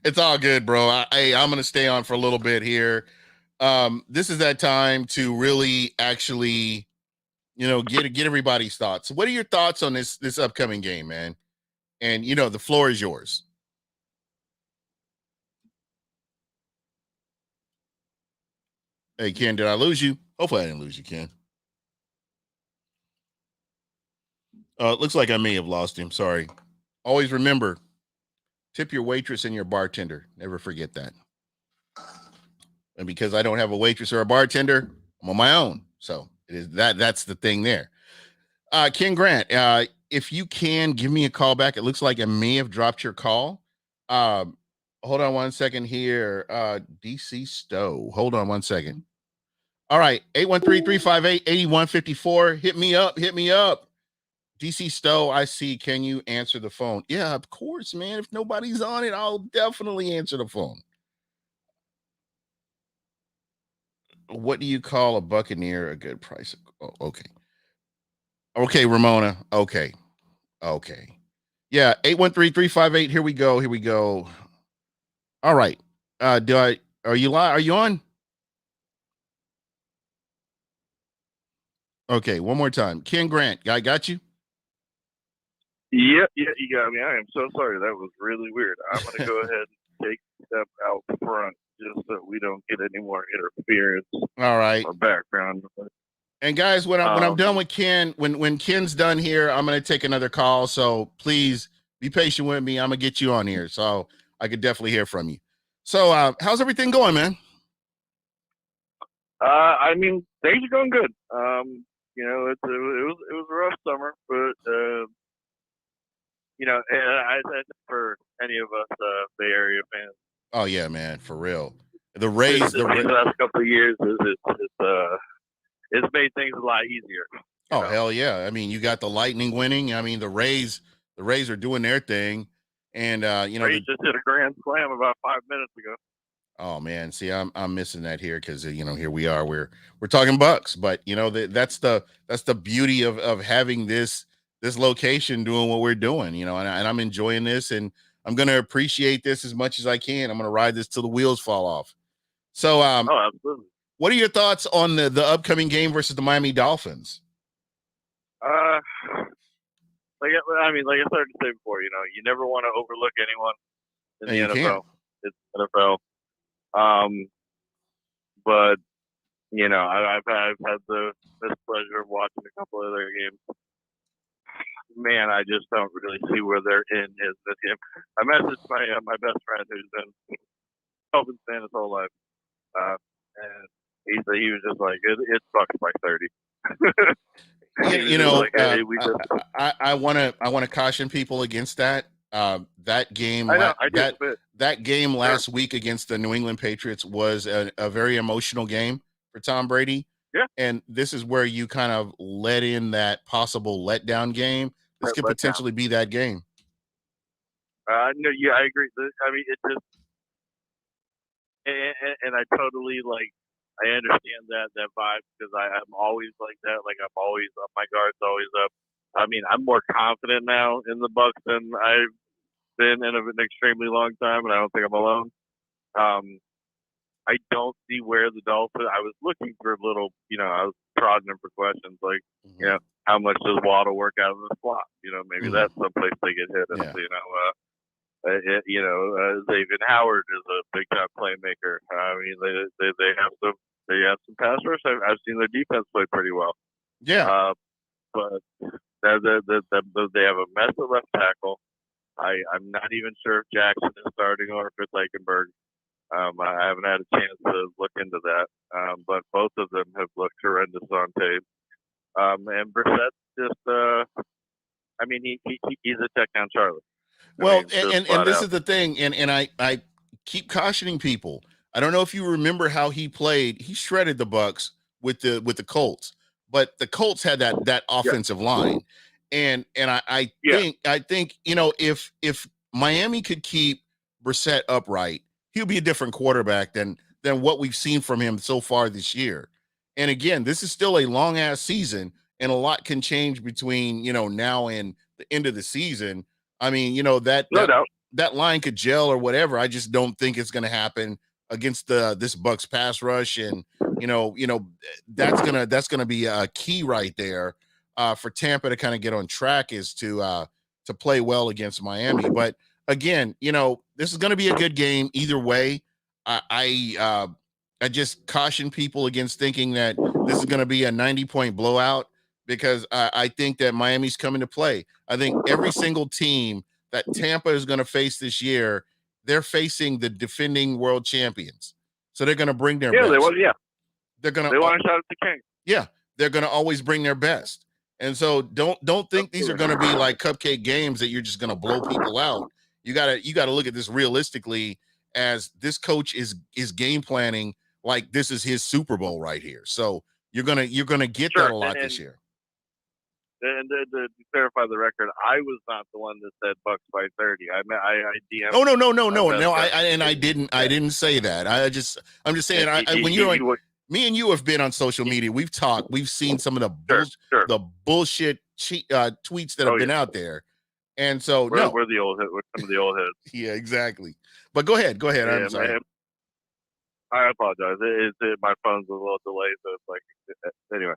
It's all good, bro. I'm gonna stay on for a little bit here. This is that time to really actually, get everybody's thoughts. What are your thoughts on this upcoming game, man? And the floor is yours. Hey, Ken, did I lose you? Hopefully I didn't lose you, Ken. It looks like I may have lost him. Sorry. Always remember, tip your waitress and your bartender. Never forget that. And because I don't have a waitress or a bartender, I'm on my own. So it is that's the thing there. Ken Grant, if you can give me a call back, it looks like I may have dropped your call. Hold on one second here. DC Stowe. Hold on one second. All right. 813-358-8154. Hit me up. DC Stowe, I see. Can you answer the phone? Yeah, of course, man. If nobody's on it, I'll definitely answer the phone. What do you call a Buccaneer a good price? Oh, okay. Okay, Ramona. Okay. Okay. Yeah, 813-358. Here we go. Here we go. All right. Are you live? Are you on? Okay, one more time. Ken Grant, I got you. Yeah, you got me. I am so sorry. That was really weird. I'm going to go ahead and take a step out front just so we don't get any more interference All right. or background noise. And guys, when I'm done with Ken, when Ken's done here, I'm gonna take another call. So please be patient with me. I'm gonna get you on here, so I could definitely hear from you. So how's everything going, man? I mean, things are going good. You know, it was a rough summer, but you know, and I think for any of us Bay Area fans. Oh yeah, man, for real. The Rays, the last couple of years, it's made things a lot easier. Oh, hell yeah. I mean, you got the Lightning winning. I mean, the Rays are doing their thing. And you know, Rays just hit a grand slam about 5 minutes ago. Oh man, see, I'm missing that here because you know, here we are, we're talking Bucs, but you know, that's the beauty of having this location doing what we're doing, you know, and I'm enjoying this, and I'm gonna appreciate this as much as I can. I'm gonna ride this till the wheels fall off. So oh, absolutely. What are your thoughts on the upcoming game versus the Miami Dolphins? Like I started to say before, you know, you never want to overlook anyone in the NFL. It's NFL. But you know, I've had the pleasure of watching a couple of their games. Man, I just don't really see where their end is this game. I messaged my best friend who's been Dolphins fan his whole life, and he was just like, it's Bucs by 30. You know, like, hey, I want to caution people against that. That game, that game last week against the New England Patriots was a very emotional game for Tom Brady. Yeah. And this is where you kind of let in that possible letdown game. This could potentially be that game. No, yeah, I agree. I mean, it just, and I totally I understand that vibe because I'm always like that. Like I'm always up, my guard's always up. I mean, I'm more confident now in the Bucs than I've been in an extremely long time, and I don't think I'm alone. I don't see where the Dolphins. I was looking for a little, you know, I was prodding them for questions like, you know, how much does Waddle work out of the slot? You know, maybe that's someplace they get hit. And, you know, Xavier Howard is a big time playmaker. I mean, they have some pass rush. I've seen their defense play pretty well. Yeah. But they have a mess at left tackle. I'm not even sure if Jackson is starting or if it's Eichenberg. I haven't had a chance to look into that, but both of them have looked horrendous on tape. And Brissett just, I mean, he's a check down Charlie. Well, and this is the thing, and I keep cautioning people. I don't know if you remember how he played. He shredded the Bucs with the Colts, but the Colts had that offensive line, and I think you know, if Miami could keep Brissett upright, he'll be a different quarterback than what we've seen from him so far this year. And again, this is still a long ass season, and a lot can change between, you know, now and the end of the season. I mean, you know, that line could gel or whatever. I just don't think it's going to happen against this Bucs pass rush. And, you know, that's going to be a key right there for Tampa to kind of get on track, is to play well against Miami. But again, you know, this is going to be a good game either way. I just caution people against thinking that this is going to be a 90-point blowout, because I think that Miami's coming to play. I think every single team that Tampa is going to face this year, they're facing the defending world champions. So they're going to bring their best. They want to shout at the king. Yeah, they're going to always bring their best. And so don't think these are going to be like cupcake games that you're just going to blow people out. You gotta look at this realistically, as this coach is game planning like this is his Super Bowl right here. So you're gonna get that a lot this year. And to clarify the record, I was not the one that said Bucs by 30. I DM'd. No. I didn't say that. I'm just saying when you're on me and you have been on social media. We've talked. We've seen some of the Sure. the bullshit tweets that have been out there. And so we're the old heads. We're some of the old heads. Yeah, exactly. But go ahead. Yeah, I'm sorry. man. I apologize. My phone's a little delayed, so it's like anyway.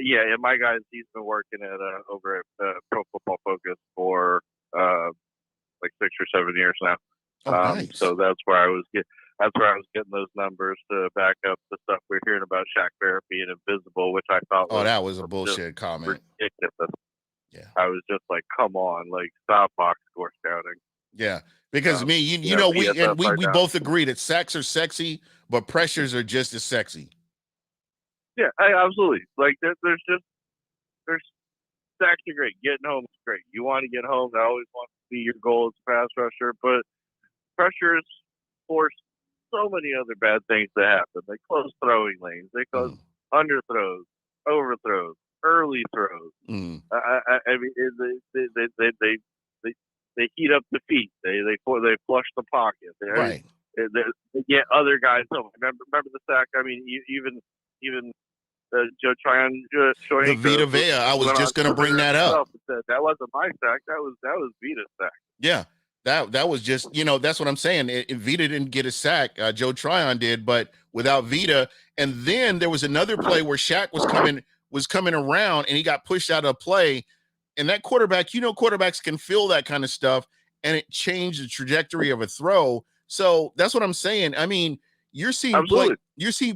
Yeah, and my guy, he's been working at over at Pro Football Focus for like 6 or 7 years now. Oh, nice. So that's where I was getting those numbers to back up the stuff we're hearing about Shaq Barrett being invisible, which I thought that was a bullshit comment. Ridiculous. Yeah, I was just like, come on, like stop box score scouting. Yeah, because you know, we both agree that sacks are sexy, but pressures are just as sexy. Yeah, absolutely. Like there's sacks are great. Getting home is great. You want to get home. That always wants to be your goal as a pass rusher. But pressures force so many other bad things to happen. They close throwing lanes. They close underthrows, overthrows, early throws. I mean, they heat up the feet. They flush the pocket. They get other guys home. Remember the sack? I mean, even Joe Tryon, the Vita Vea. I was just going to bring that up. That wasn't my sack. That was Vita's sack. Yeah, that was just, that's what I'm saying. Vita didn't get a sack. Joe Tryon did, but without Vita. And then there was another play where Shaq was coming around and he got pushed out of play. And that quarterback, quarterbacks can feel that kind of stuff, and it changed the trajectory of a throw. So that's what I'm saying. I mean, you're seeing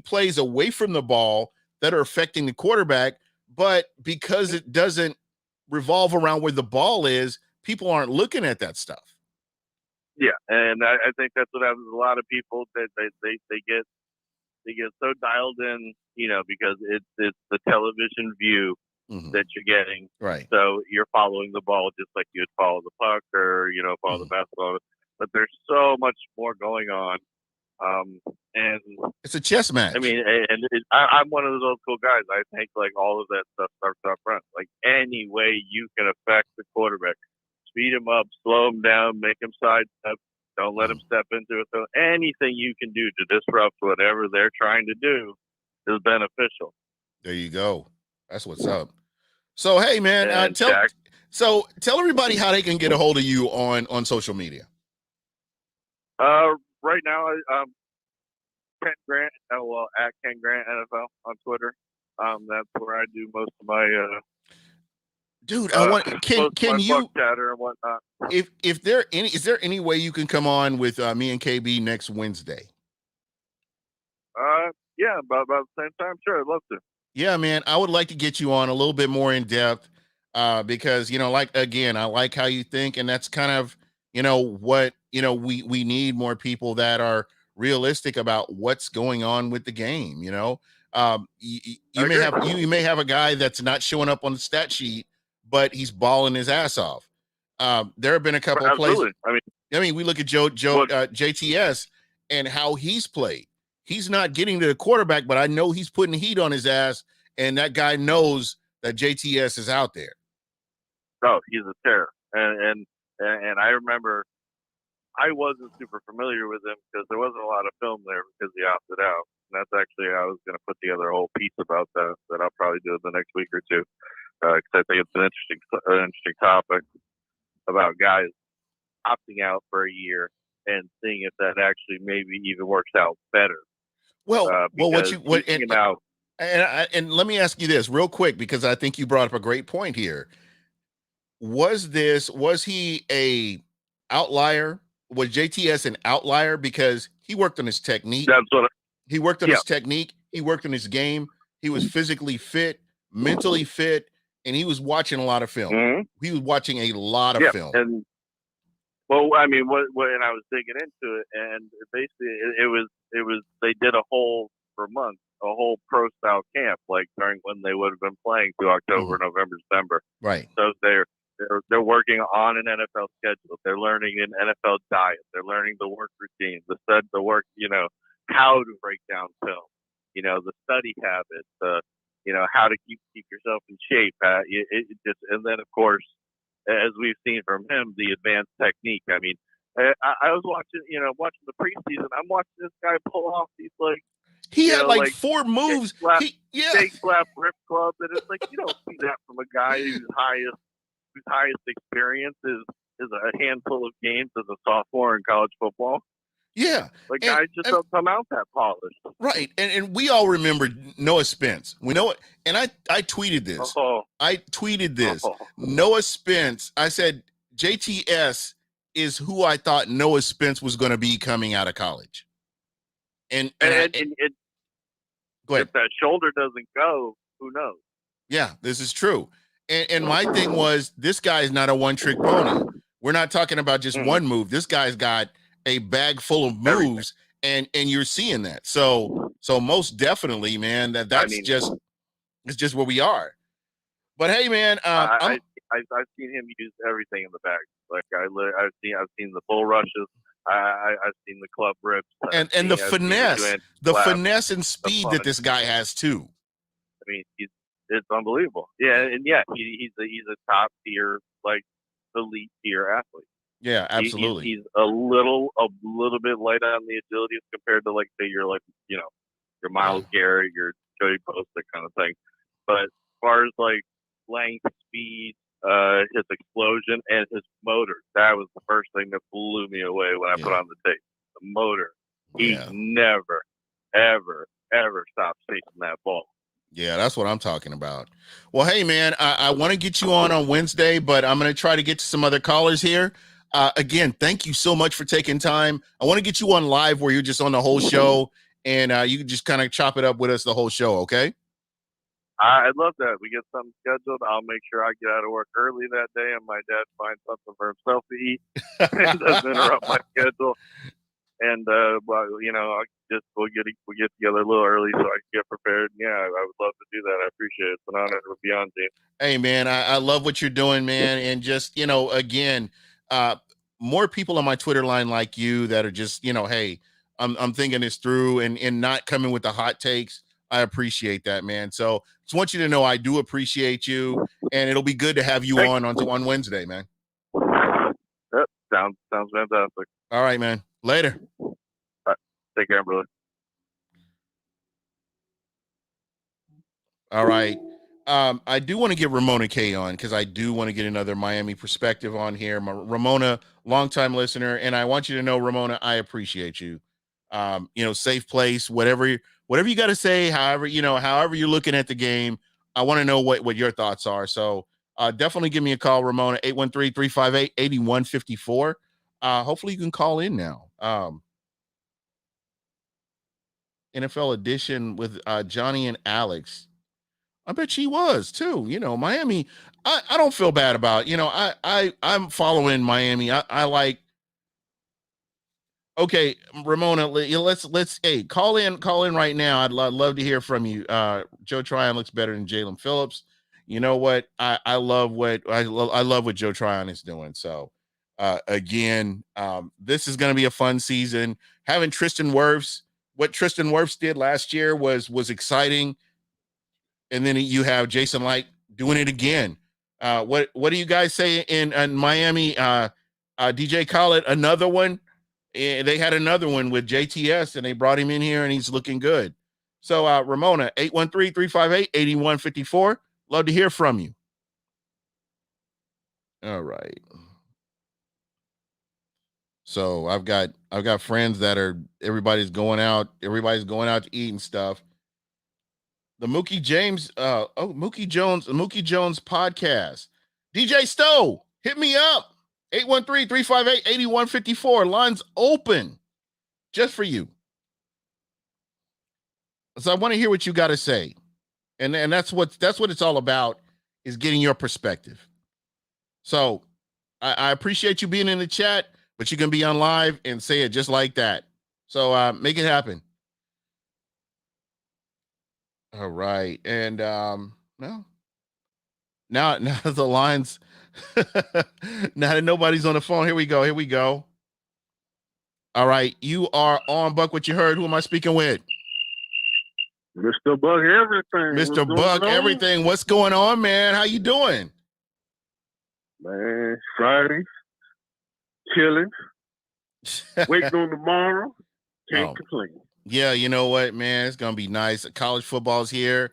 plays away from the ball that are affecting the quarterback, but because it doesn't revolve around where the ball is, people aren't looking at that stuff. Yeah, and I think that's what happens. A lot of people that they get so dialed in, because it's the television view that you're getting. Right. So you're following the ball just like you'd follow the puck or follow the basketball. But there's so much more going on. And it's a chess match. I mean, I'm one of those old school guys. I think like all of that stuff starts up front. Like any way you can affect the quarterback, speed him up, slow him down, make him sidestep, don't let him step into it. So anything you can do to disrupt whatever they're trying to do is beneficial. There you go. That's what's up. So hey, man, tell everybody how they can get a hold of you on social media. Right now, Ken Grant, at Ken Grant NFL on Twitter. That's where I do most of my dude. I want can you chatter and whatnot. Is there any way you can come on with me and KB next Wednesday? Yeah, about the same time. Sure, I'd love to. Yeah, man, I would like to get you on a little bit more in depth because I like how you think, and that's kind of what we need more people that are realistic about what's going on with the game. You may have a guy that's not showing up on the stat sheet, but he's balling his ass off. There have been a couple of plays. I mean, we look at JTS and how he's played. He's not getting to the quarterback, but I know he's putting heat on his ass, and that guy knows that JTS is out there. Oh, he's a terror. And I remember I wasn't super familiar with him because there wasn't a lot of film there because he opted out. And that's actually, I was going to put together a whole piece about that I'll probably do in the next week or two. Because I think it's an interesting topic about guys opting out for a year and seeing if that actually maybe even works out better. And let me ask you this real quick, because I think you brought up a great point here. Was he a outlier? Was JTS an outlier because he worked on his technique? He worked on his technique. He worked on his game. He was physically fit, mentally fit, and he was watching a lot of film. Mm-hmm. He was watching a lot of film. And well, I mean, and I was digging into it, and basically it was they did a whole pro style camp, like during when they would have been playing through October, November, December. Right. So they're working on an NFL schedule. They're learning an NFL diet. They're learning the work routine, the work, how to break down film, the study habits, how to keep yourself in shape. And then of course, as we've seen from him, the advanced technique. I mean, I was watching the preseason. I'm watching this guy pull off these like He You had know, like like 4 moves. Shake, slap, rip club, and it's like you don't see that from a guy whose highest experience is a handful of games as a sophomore in college football. Yeah. Like guys just don't come out that polished. Right. And we all remember Noah Spence. We know it. And I tweeted this. Noah Spence. I said JTS is who I thought Noah Spence was going to be coming out of college. And go ahead. If that shoulder doesn't go, who knows? Yeah, this is true. And my thing was, this guy is not a one-trick pony. We're not talking about just one move. This guy's got a bag full of moves, and you're seeing that. So most definitely, man, it's just where we are. But hey, man, I've seen him use everything in the bag. Like I've seen the bull rushes. I've seen the club rips and the finesse and speed that this guy has too. I mean, it's unbelievable. Yeah, and he's a top tier, like elite tier athlete. Yeah, absolutely. He's a little bit light on the agility as compared to like say your Myles Garrett, your Jody Post, that kind of thing. But as far as like length, speed, his explosion, and his motor, that was the first thing that blew me away when I put on the tape. The motor. He never, ever, ever stopped chasing that ball. Yeah, that's what I'm talking about. Well, hey, man, I want to get you on Wednesday, but I'm going to try to get to some other callers here. Again, thank you so much for taking time. I want to get you on live where you're just on the whole show, and you can just kind of chop it up with us the whole show, okay? I love that. We get something scheduled. I'll make sure I get out of work early that day, and my dad finds something for himself to eat. It doesn't interrupt my schedule. And we'll get together a little early so I can get prepared. Yeah, I would love to do that. I appreciate it. It's an honor to be on, James. Hey, man, I love what you're doing, man. And just, again, more people on my Twitter line like you that are just, hey, I'm thinking this through and not coming with the hot takes. I appreciate that, man. So just want you to know I do appreciate you, and it'll be good to have you on Wednesday, man. Yep, sounds fantastic. All right, man. Later. All right. Take care, brother. All right. I do want to get Ramona K on because I do want to get another Miami perspective on here. Ramona, longtime listener, and I want you to know, Ramona, I appreciate you. Safe place, whatever you got to say, however you're looking at the game. I want to know what your thoughts are. So definitely give me a call, Ramona, 813-358-8154. Hopefully you can call in now. NFL edition with Johnny and Alex. I bet she was too. Miami, I don't feel bad about, I'm following Miami. I like, okay, Ramona, let's call in right now. I'd love to hear from you. Joe Tryon looks better than Jalen Phillips. You know what? I love what Joe Tryon is doing. So again, this is going to be a fun season. Having what Tristan Wirfs did last year was exciting. And then you have Jason Light doing it again. What do you guys say in Miami? DJ Khaled, another one. They had another one with JTS, and they brought him in here, and he's looking good. So, Ramona, 813-358-8154. Love to hear from you. All right. So I've got friends that everybody's going out to eat and stuff. The Mookie Jones podcast. DJ Stowe, hit me up. 813-358-8154. Line's open just for you. So I want to hear what you got to say. And that's what it's all about, is getting your perspective. So I appreciate you being in the chat, but you can be on live and say it just like that. So make it happen. All right. And now the lines, now that nobody's on the phone, here we go. All right. You are on Buck What You Heard. Who am I speaking with? Mr. Buck Everything. Mr. Buck Everything. What's going on, man? How you doing? Man, Friday. Chilling. Waiting on tomorrow. Can't complain. Yeah, you know what, man? It's gonna be nice. College football's here.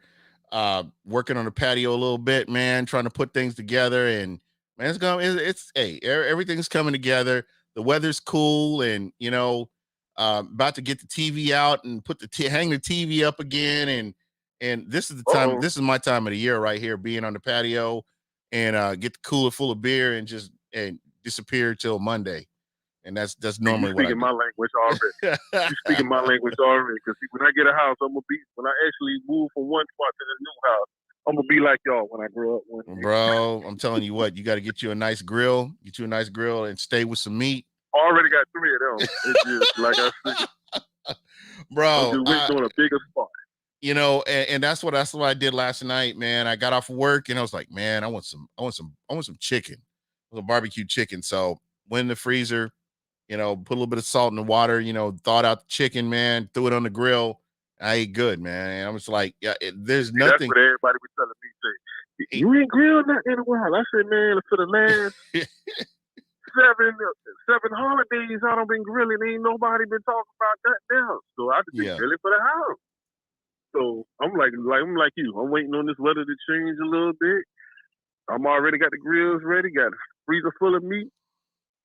Working on the patio a little bit, man. Trying to put things together, and man, it's hey, everything's coming together. The weather's cool, and about to get the TV out and put hang the TV up again, and this is the time. Uh-oh. This is my time of the year right here, being on the patio, and get the cooler full of beer and just disappear till Monday. And that's normally You what I speaking my do. language already. You speaking my language already. Because when I get a house, when I actually move from one spot to the new house, I'm gonna be like y'all when I grow up one day. Bro, I'm telling you what, you got to get you a nice grill, and stay with some meat. I already got 3 of them. It's just like I said, Bro, I'm just waiting on a bigger spot. And that's what I did last night, man. I got off of work and I was like, man, I want some chicken, some barbecue chicken. So went in the freezer, put a little bit of salt in the water, thawed out the chicken, man, threw it on the grill. I ate good, man. And I was like, yeah, there's See, that's nothing. what everybody was telling me. Say, you ain't grilled nothing in a while. I said, man, for the last 7 holidays, I don't been grilling. Ain't nobody been talking about that now. So I just been grilling for the house. So I'm like you. I'm waiting on this weather to change a little bit. I'm already got the grills ready. Got a freezer full of meat.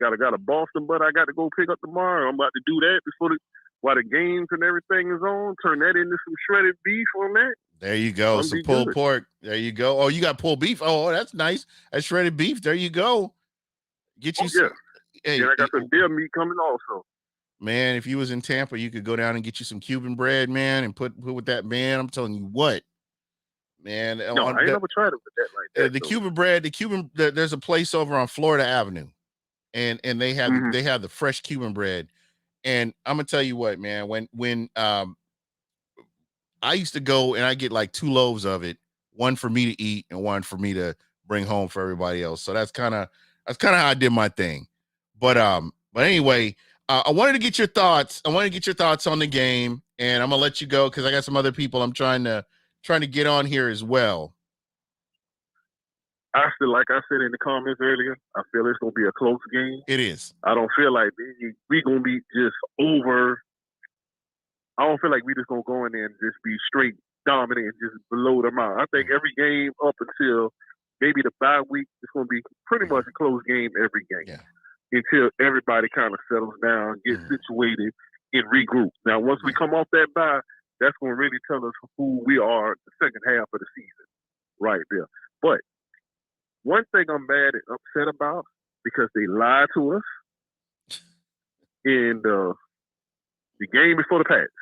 Got a Boston butter I got to go pick up tomorrow. I'm about to do that while the games and everything is on. Turn that into some shredded beef on that. There you go. Some pulled pork. There you go. Oh, you got pulled beef. Oh, that's nice. That's shredded beef. There you go. Get you some. Hey, I got some deer meat coming also. Man, if you was in Tampa, you could go down and get you some Cuban bread, man, and put with that, man. I'm telling you what, man. No, I ain't never tried it with that like that. Cuban bread, there's a place over on Florida Avenue, and they have they have the fresh Cuban bread. And I'm gonna tell you what, man, when I used to go and I get like 2 loaves of it, one for me to eat and one for me to bring home for everybody else. So that's kind of how I did my thing. But anyway, I wanted to get your thoughts. I wanted to get your thoughts on the game, and I'm gonna let you go because I got some other people I'm trying to get on here as well. I feel like I said in the comments earlier, I feel it's gonna be a close game. It is. I don't feel like we gonna be just over. I don't feel like we just gonna go in there and just be straight dominant and just blow them out. I think every game up until maybe the bye week, it's gonna be pretty much a close game every game. Yeah. Until everybody kind of settles down, gets situated, and regroup. Now, once we come off that bye, that's going to really tell us who we are the second half of the season, right there. But one thing I'm mad and upset about, because they lied to us in the game before the Pats,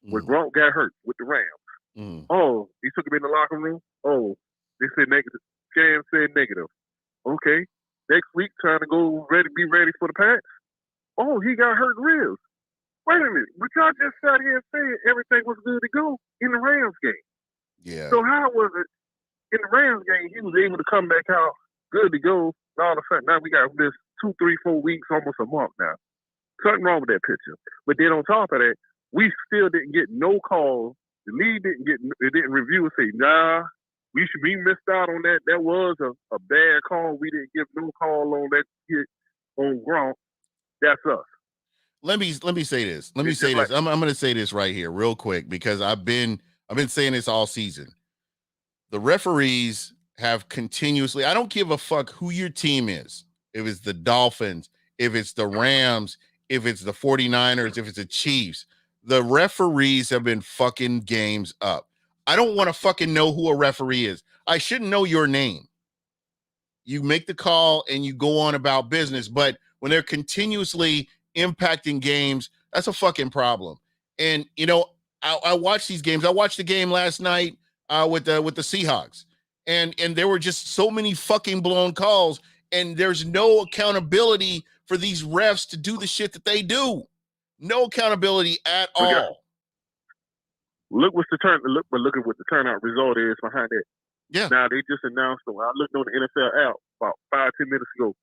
when Gronk got hurt with the Rams. Oh, he took him in the locker room. Oh, they said negative. Cam said negative. Okay. Next week, trying to be ready for the Pats. Oh, he got hurt ribs. Wait a minute. But y'all just sat here and said everything was good to go in the Rams game. Yeah. So how was it in the Rams game, he was able to come back out good to go, and all of a sudden, now we got this 2, 3, 4 weeks, almost a month now. Something wrong with that picture. But then on top of that, we still didn't get no calls. The league didn't review and say, nah, we missed out on that. That was a bad call. We didn't give no call on that hit on Gronk. That's us. Let me say this. I'm going to say this right here real quick because I've been saying this all season. The referees have continuously, I don't give a fuck who your team is. If it's the Dolphins, if it's the Rams, if it's the 49ers, if it's the Chiefs, the referees have been fucking games up. I don't want to fucking know who a referee is. I shouldn't know your name. You make the call and you go on about business, but when they're continuously impacting games, that's a fucking problem. And I watch these games. I watched the game last night with the Seahawks, and there were just so many fucking blown calls, and there's no accountability for these refs to do the shit that they do. No accountability at all. Look at what the turnout result is behind it. Yeah. Now they just announced. I looked on the NFL app about 5-10 minutes ago.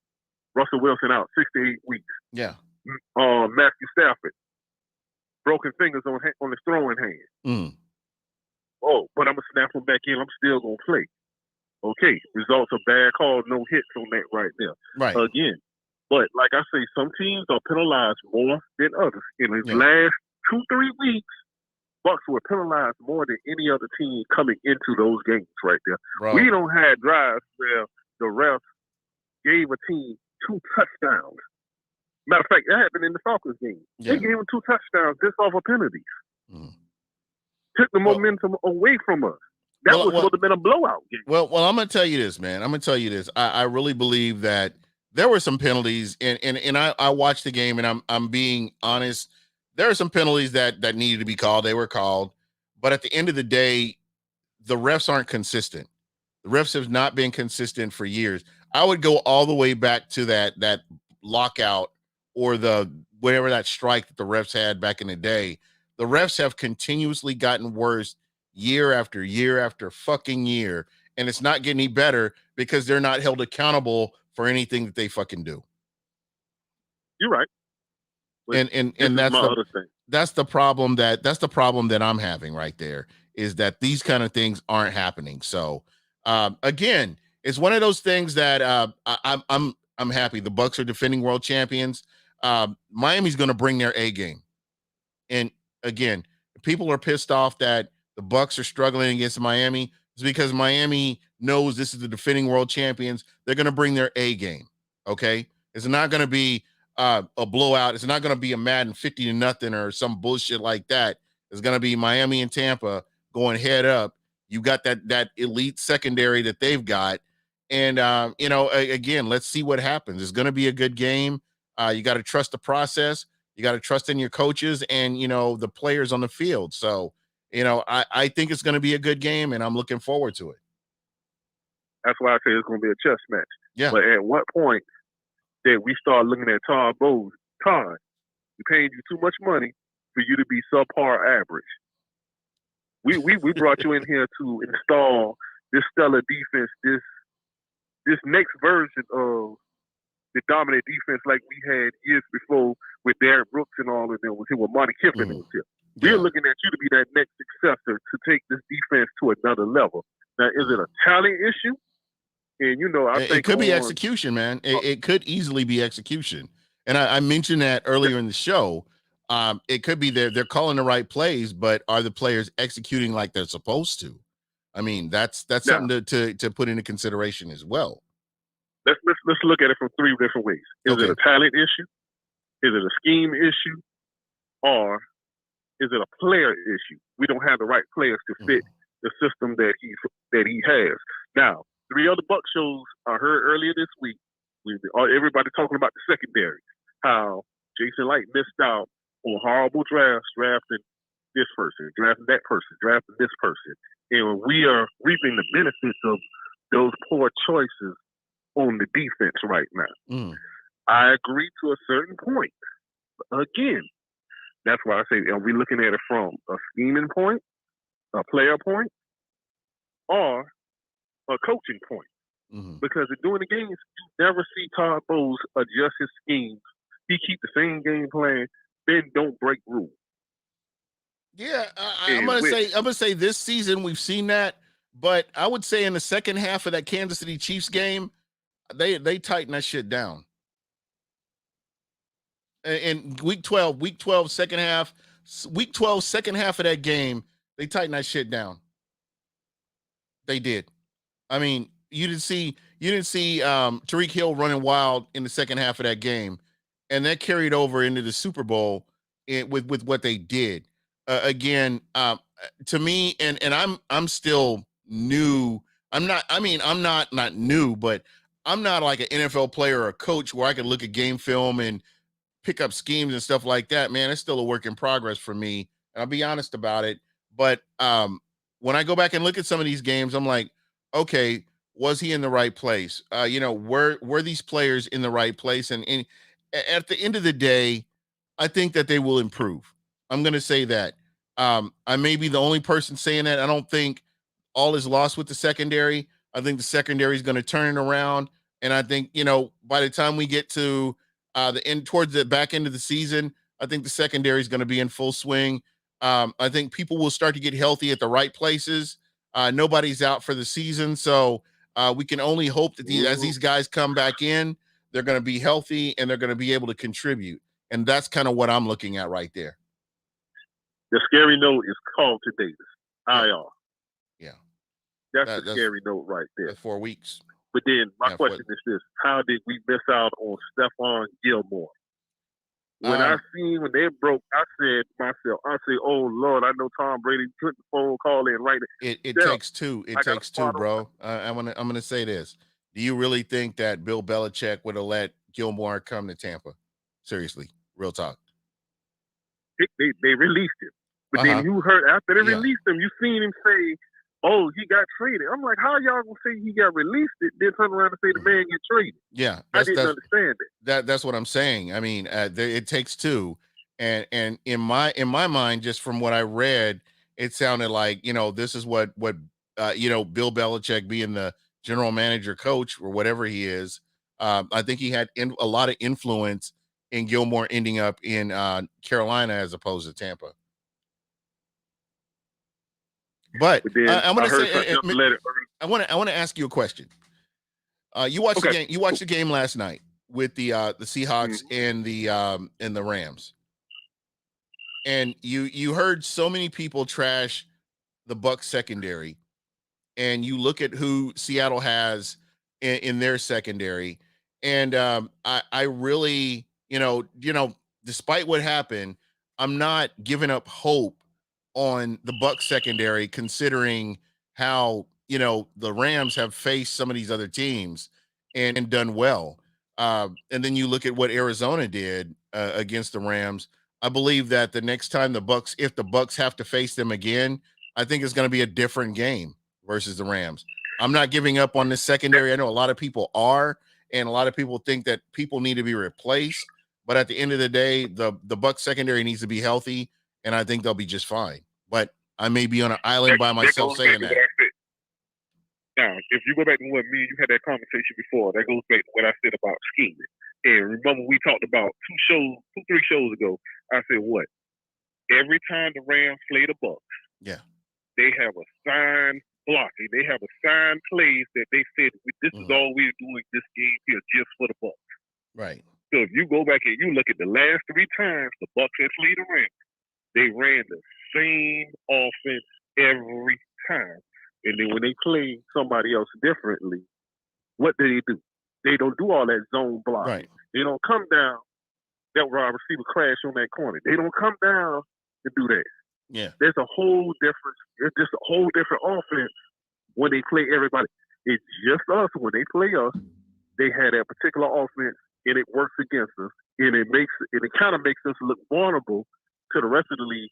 Russell Wilson out 6 to 8 weeks. Yeah. Matthew Stafford broken fingers on his throwing hand. Oh, but I'm gonna snap him back in. I'm still gonna play. Okay. Results of bad call, no hits on that right there. Right. Again. But like I say, some teams are penalized more than others. In his last 2-3 weeks, Bucs were penalized more than any other team coming into those games right there. Bro. We don't have drives where the refs gave a team 2 touchdowns. Matter of fact, that happened in the Falcons game. Yeah. They gave them 2 touchdowns just off of penalties. Mm. Took the momentum away from us. That was supposed to have been a blowout game. Well, I'm going to tell you this, man. I'm going to tell you this. I really believe that there were some penalties, and I watched the game, and I'm being honest. There are some penalties that needed to be called. They were called. But at the end of the day, the refs aren't consistent. The refs have not been consistent for years. I would go all the way back to that lockout or the whatever that strike that the refs had back in the day. The refs have continuously gotten worse year after year after fucking year, and it's not getting any better because they're not held accountable for anything that they fucking do. You're right. And that's the problem that I'm having right there, is that these kind of things aren't happening. So again, it's one of those things that I'm happy. The Bucs are defending world champions. Miami's going to bring their A game. And again, people are pissed off that the Bucs are struggling against Miami. It's because Miami knows this is the defending world champions. They're going to bring their A game. Okay. It's not going to be a blowout. It's not going to be a Madden 50-0 or some bullshit like that. It's going to be Miami and Tampa going head up. You got that elite secondary that they've got. And, again, let's see what happens. It's going to be a good game. You got to trust the process. You got to trust in your coaches and, the players on the field. So, I think it's going to be a good game, and I'm looking forward to it. That's why I say it's going to be a chess match. Yeah. But at what point that we start looking at Todd Bowles, Todd, we paying you too much money for you to be subpar average. We brought you in here to install this stellar defense, this next version of the dominant defense like we had years before with Derrick Brooks and all of them, with Monty Kiffin was here. We're looking at you to be that next successor to take this defense to another level. Now, is it a talent issue? And, I think it could be execution, man. It could easily be execution. And I mentioned that earlier in the show. It could be they're calling the right plays, but are the players executing like they're supposed to? I mean, that's something to put into consideration as well. Let's look at it from 3 different ways. Is it a talent issue? Is it a scheme issue? Or is it a player issue? We don't have the right players to fit the system that he has. Now, 3 other Bucs shows I heard earlier this week. Everybody talking about the secondary, how Jason Light missed out on horrible drafts, drafting this person, drafting that person, drafting this person. And we are reaping the benefits of those poor choices on the defense right now. I agree to a certain point. But again, that's why I say, are we looking at it from a scheming point, a player point, or a coaching point? Because during the games, you never see Todd Bowles adjust his schemes. He keep the same game plan, then don't break rules. Yeah, I'm gonna say this season we've seen that, but I would say in the second half of that Kansas City Chiefs game, they tighten that shit down. In week 12 second half of that game, they tighten that shit down. They did. I mean, you didn't see Tyreek Hill running wild in the second half of that game, and that carried over into the Super Bowl with what they did. Again, to me, and I'm still new. I'm not new, but I'm not like an NFL player or a coach where I can look at game film and pick up schemes and stuff like that. Man, it's still a work in progress for me. And I'll be honest about it. But when I go back and look at some of these games, I'm like, okay, was he in the right place? Were these players in the right place? And at the end of the day, I think that they will improve. I'm going to say that. I may be the only person saying that. I don't think all is lost with the secondary. I think the secondary is going to turn it around. And I think, by the time we get to towards the back end of the season, I think the secondary is going to be in full swing. I think people will start to get healthy at the right places. Nobody's out for the season. So we can only hope that as these guys come back in, they're going to be healthy and they're going to be able to contribute. And that's kind of what I'm looking at right there. The scary note is Carlton Davis, IR. Yeah. That's the scary note right there. That's 4 weeks. But then my question is this: how did we miss out on Stephon Gilmore? When when they broke, I said to myself, oh Lord, I know Tom Brady put the phone call in right there. It takes two. It takes two, bro. I'm gonna say this. Do you really think that Bill Belichick would have let Gilmore come to Tampa? Seriously, real talk. They released him. But then you heard after they released him, you seen him say, oh, he got traded. I'm like, how y'all gonna say he got released it, then turn around and say the man get traded? Yeah. I didn't understand it. That's what I'm saying. I mean, it takes two. And in my mind, just from what I read, it sounded like, this is what Bill Belichick, being the general manager, coach, or whatever he is, I think he had a lot of influence in Gilmore ending up in Carolina as opposed to Tampa. But I want to ask you a question. You watched the game. You watched the game last night with the Seahawks and the Rams, and you heard so many people trash the Bucs secondary, and you look at who Seattle has in their secondary, and I really, despite what happened, I'm not giving up hope on the Bucs secondary, considering how the Rams have faced some of these other teams and done well. And then you look at what Arizona did against the Rams. I believe that the next time if the Bucs have to face them again, I think it's going to be a different game versus the Rams. I'm not giving up on this secondary. I know a lot of people are, and a lot of people think that people need to be replaced. But at the end of the day, the Bucs secondary needs to be healthy, and I think they'll be just fine. But I may be on an island by myself saying that. Now, if you go back to what me and you had that conversation before, that goes back to what I said about scheming. And remember, we talked about 3 shows ago. I said what? Every time the Rams play the Bucs, they have a signed blocking. They have assigned plays that they said this is all we're doing this game here just for the Bucs. Right. So if you go back and you look at the last 3 times the Bucs have played the Rams, they ran the same offense every time. And then when they play somebody else differently, what do? They don't do all that zone blocking. Right. They don't come down, that wide receiver crash on that corner. They don't come down to do that. Yeah. There's a whole different offense when they play everybody. It's just us. When they play us, they have that particular offense, and it works against us, and it kind of makes us look vulnerable to the rest of the league.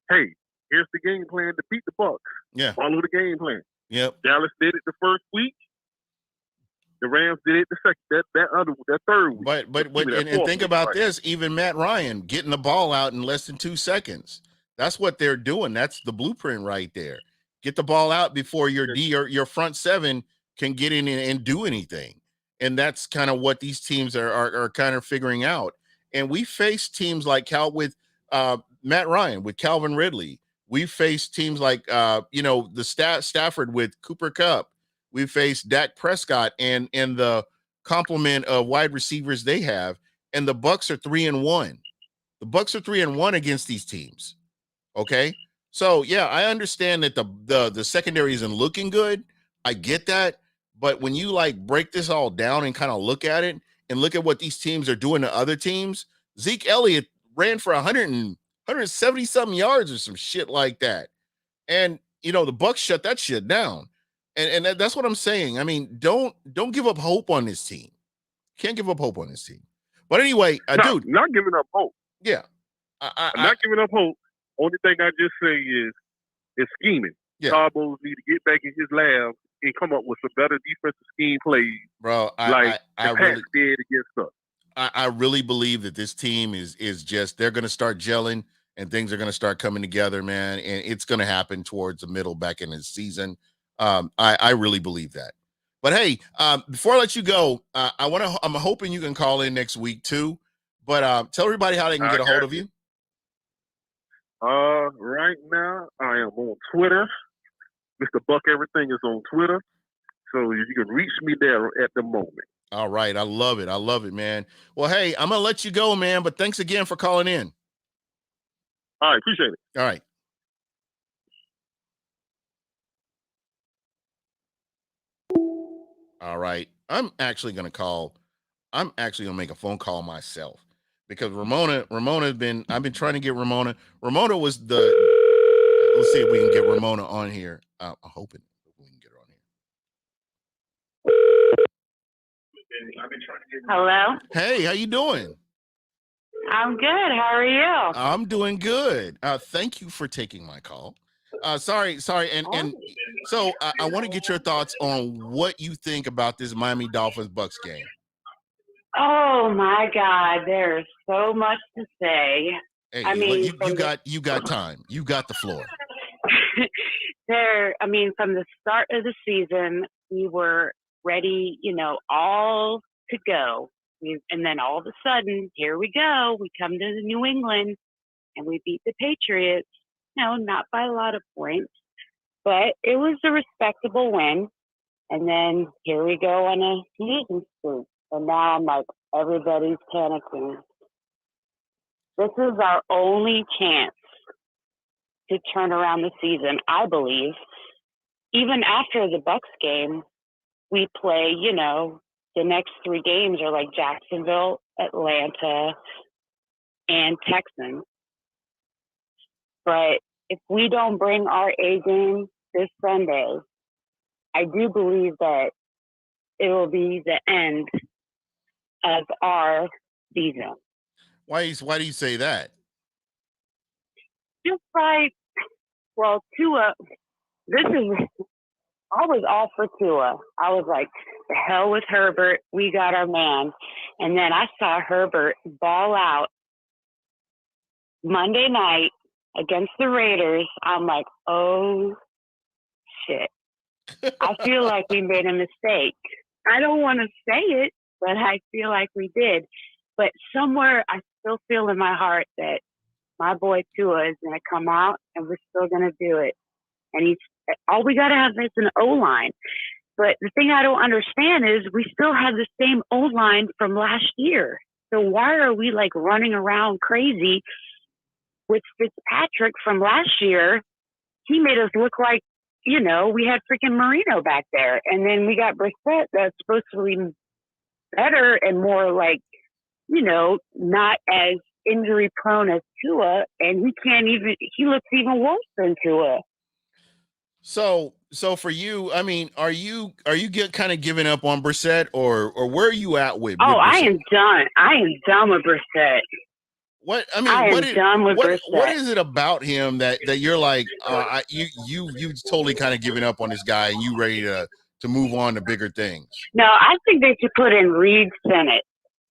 Hey, here's the game plan to beat the Bucs. Yeah. Follow the game plan. Yep. Dallas did it the first week. The Rams did it the second, that third week. But think about this. Even Matt Ryan getting the ball out in less than 2 seconds. That's what they're doing. That's the blueprint right there. Get the ball out before your front seven can get in and do anything. And that's kind of what these teams are kind of figuring out. And we face teams like Matt Ryan with Calvin Ridley. We face teams like the Stafford with Cooper Kupp. We face Dak Prescott and the complement of wide receivers they have. And the Bucs are 3-1. The Bucs are 3-1 against these teams. Okay. So yeah, I understand that the secondary isn't looking good. I get that. But when you break this all down and kind of look at it and look at what these teams are doing to other teams, Zeke Elliott ran for 170 something yards or some shit like that. And the Bucs shut that shit down. And that's what I'm saying. I mean, don't give up hope on this team. Can't give up hope on this team. But anyway, dude. Not giving up hope. Yeah. I'm not giving up hope. Only thing I just say is scheming. Yeah. Todd Bowles need to get back in his lab and come up with some better defensive scheme plays. Bro, I really did against us. I really believe that this team is just, they're going to start gelling and things are going to start coming together, man. And it's going to happen towards the middle back in the season. I really believe that. But hey, before I let you go, I'm hoping you can call in next week too. But tell everybody how they can get a hold of you. Right now I am on Twitter. Mr. Buck Everything is on Twitter. So you can reach me there at the moment. All right. I love it. I love it, man. Well, hey, I'm going to let you go, man. But thanks again for calling in. All right, appreciate it. All right. All right. I'm actually going to make a phone call myself because Ramona's been, I've been trying to get Ramona. Ramona was let's see if we can get Ramona on here. I'm hoping we can get her on here. Hello. Hey, how you doing? I'm good. How are you? I'm doing good. Thank you for taking my call. Sorry, and so I want to get your thoughts on what you think about this Miami Dolphins Bucs game. Oh my God, there's so much to say. Hey, I mean, you got time. You got the floor. from the start of the season, we were ready, all to go. And then all of a sudden, here we go. We come to New England and we beat the Patriots. No, not by a lot of points, but it was a respectable win. And then here we go on a losing streak. And now I'm like, everybody's panicking. This is our only chance to turn around the season, I believe. Even after the Bucs game, we play, the next 3 games are like Jacksonville, Atlanta, and Texans. But if we don't bring our A game this Sunday, I do believe that it will be the end of our season. Why do you say that? Just like, Tua, I was all for Tua. I was like, the hell with Herbert. We got our man. And then I saw Herbert ball out Monday night against the Raiders. I'm like, oh, shit. I feel like we made a mistake. I don't want to say it, but I feel like we did. But somewhere I still feel in my heart that my boy Tua is going to come out and we're still going to do it. And all we got to have is an O-line. But the thing I don't understand is we still have the same O-line from last year. So why are we like running around crazy with Fitzpatrick from last year? He made us look like, we had freaking Marino back there. And then we got Brissett that's supposed to be better and more like, not as injury prone as Tua. And he looks even worse than Tua. So for you, I mean, are you kind of giving up on Brissett or where are you at with? Oh, Brissett? I am done. I am done with Brissett. What I mean, done with Brissett. What is it about him that you're like, you totally kind of giving up on this guy and you ready to move on to bigger things? No, I think they should put in Reed Sinnett.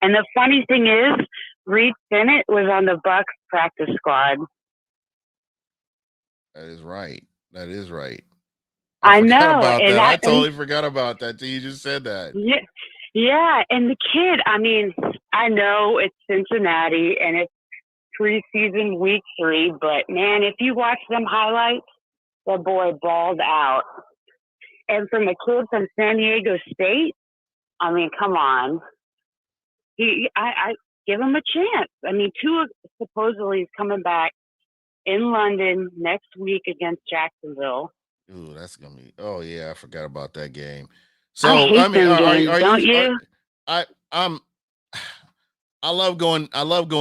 And the funny thing is, Reed Sinnett was on the Bucs practice squad. That is right. I know. And I totally forgot about that. You just said that. Yeah. And the kid, I know it's Cincinnati and it's preseason week 3, but man, if you watch them highlights, the boy balled out. And from the kid from San Diego State, come on. I give him a chance. Tua supposedly is coming back in London next week against Jacksonville. Ooh, that's gonna be. Oh yeah, I forgot about that game. So I love going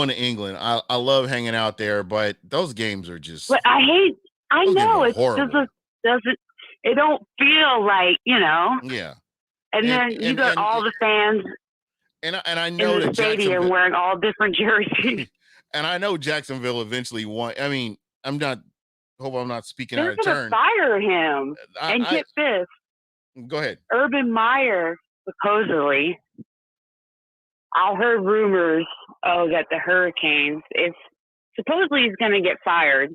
to England. I love hanging out there, but those games are just. But I know it horrible. it don't feel like Yeah. And then you got all the fans. And I know in the stadium wearing all different jerseys. And I know Jacksonville eventually won. Hope I'm not speaking out of turn. They're going to fire him and get this. Go ahead. Urban Meyer, supposedly, I heard rumors, that the Hurricanes, supposedly he's going to get fired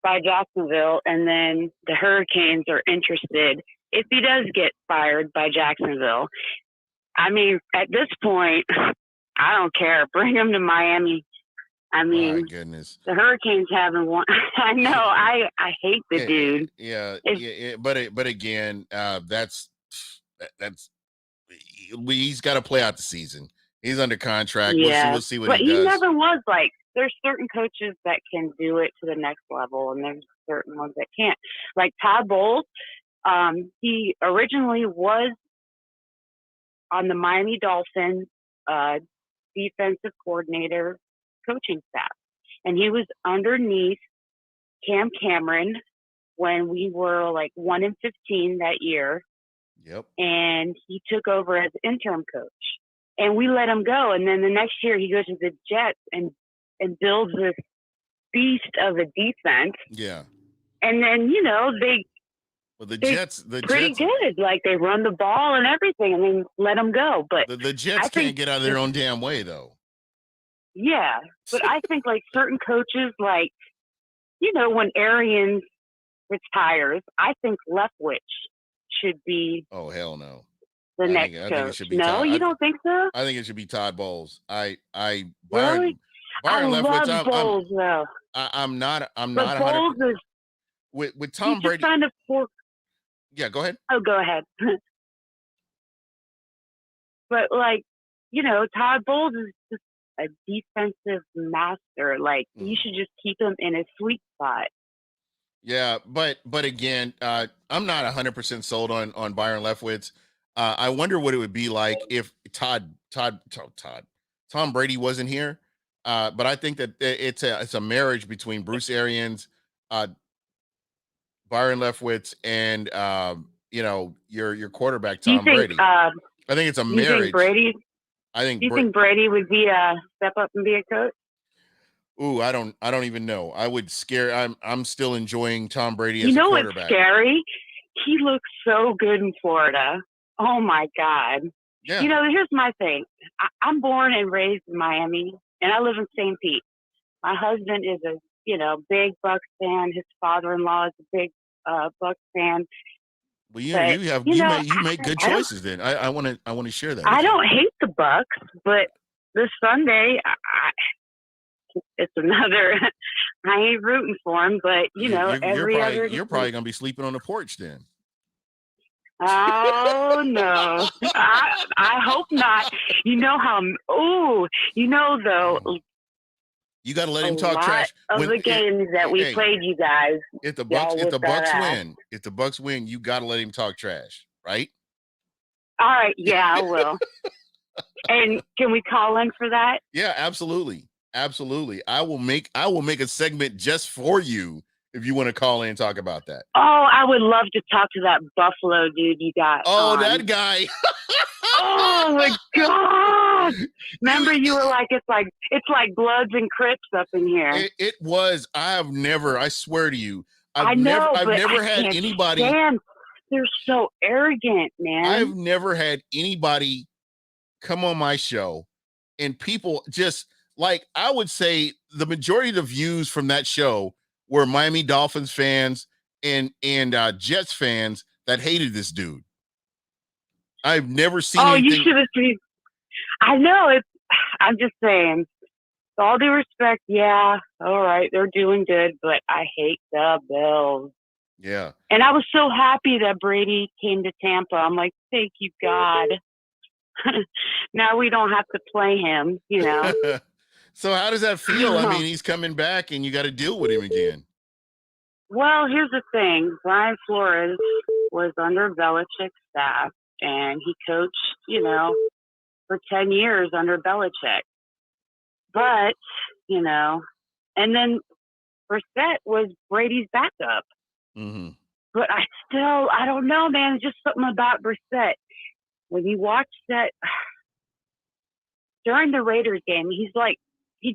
by Jacksonville, and then the Hurricanes are interested if he does get fired by Jacksonville. At this point, I don't care. Bring him to Miami. My goodness. The Hurricanes haven't won. I know. I hate the dude. Yeah. But again, that's he's got to play out the season. He's under contract. Yeah. We'll see what he does. But he never was like there's certain coaches that can do it to the next level, and there's certain ones that can't. Like Todd Bowles, he originally was on the Miami Dolphins defensive coordinator coaching staff, and he was underneath Cam Cameron when we were like 1-15 that year. Yep. And he took over as interim coach, and we let him go. And then the next year he goes to the Jets and builds this beast of a defense. Yeah. And then, you know, the Jets, pretty good. Like they run the ball and everything, and then let them go. But the Jets can't get out of their own damn way, though. Yeah, but I think like certain coaches, like, you know, when Arians retires, I think Leftwich should be. Oh hell no! The next coach. I think it should be no, you don't think so? I think it should be Todd Bowles. Really? Byron Leftwich. Love Bowles, though. I'm not. But Bowles is with Tom Brady. Kind of yeah, go ahead. Oh, go ahead. But like, you know, Todd Bowles is just a defensive master. Like you should just keep him in a sweet spot. Yeah, but again, I'm not 100% sold on Byron Leftwich. I wonder what it would be like if Tom Brady wasn't here. But I think that it's a marriage between Bruce Arians, Byron Leftwich, and you know, your quarterback Tom Brady. I think it's a marriage. You think Brady would be step up and be a coach? Ooh, I don't even know. I would scare. I'm still enjoying Tom Brady as a quarterback. You know what's scary? He looks so good in Florida. Oh my God. Yeah. You know, here's my thing. I'm born and raised in Miami, and I live in St. Pete. My husband is a big Bucs fan. His father-in-law is a big Bucs fan. Well, you make good choices. Then I want to share that. I don't hate the Bucs, but this Sunday, it's another. I ain't rooting for him, but you're probably gonna be sleeping on the porch then. Oh no, I hope not. You know how? Oh, you know though. You got to let him talk trash. The games that we played, you guys. If the Bucs win, you got to let him talk trash, right? All right, yeah, I will. And can we call in for that? Yeah, absolutely. I will make a segment just for you if you want to call in and talk about that. Oh, I would love to talk to that Buffalo dude you got. Oh, that guy. Oh my God! Remember, you were like, it's like Bloods and Crips up in here. It was. I swear to you, I've never had anybody. They're so arrogant, man. I've never had anybody come on my show and people just like, I would say the majority of the views from that show were Miami Dolphins fans and Jets fans that hated this dude. I've never seen anything. You should have seen. I know it. I'm just saying. With all due respect, yeah, all right, they're doing good, but I hate the Bills. Yeah. And I was so happy that Brady came to Tampa. I'm like, thank you, God. Now we don't have to play him, you know. So how does that feel? I mean, he's coming back and you got to deal with him again. Well, here's the thing. Brian Flores was under Belichick's staff, and he coached, for 10 years under Belichick. But, and then Brissett was Brady's backup. Mm-hmm. But I don't know, man. Just something about Brissett. When you watch that during the Raiders game, he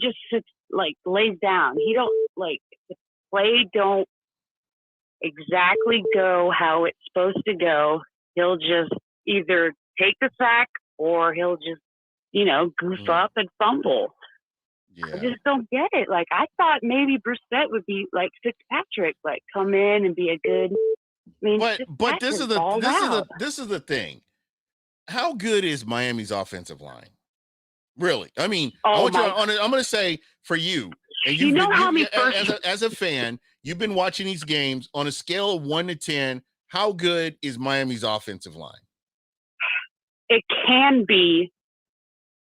just sits, lays down. He don't, the play don't exactly go how it's supposed to go. He'll just either take the sack or he'll just, goof up and fumble. Yeah. I just don't get it. I thought maybe Brissett would be like Fitzpatrick, come in and be a good. But this is the thing. How good is Miami's offensive line? Really? I mean, I'm going to say for you, and as a fan, you've been watching these games on a scale of 1 to 10. How good is Miami's offensive line? It can be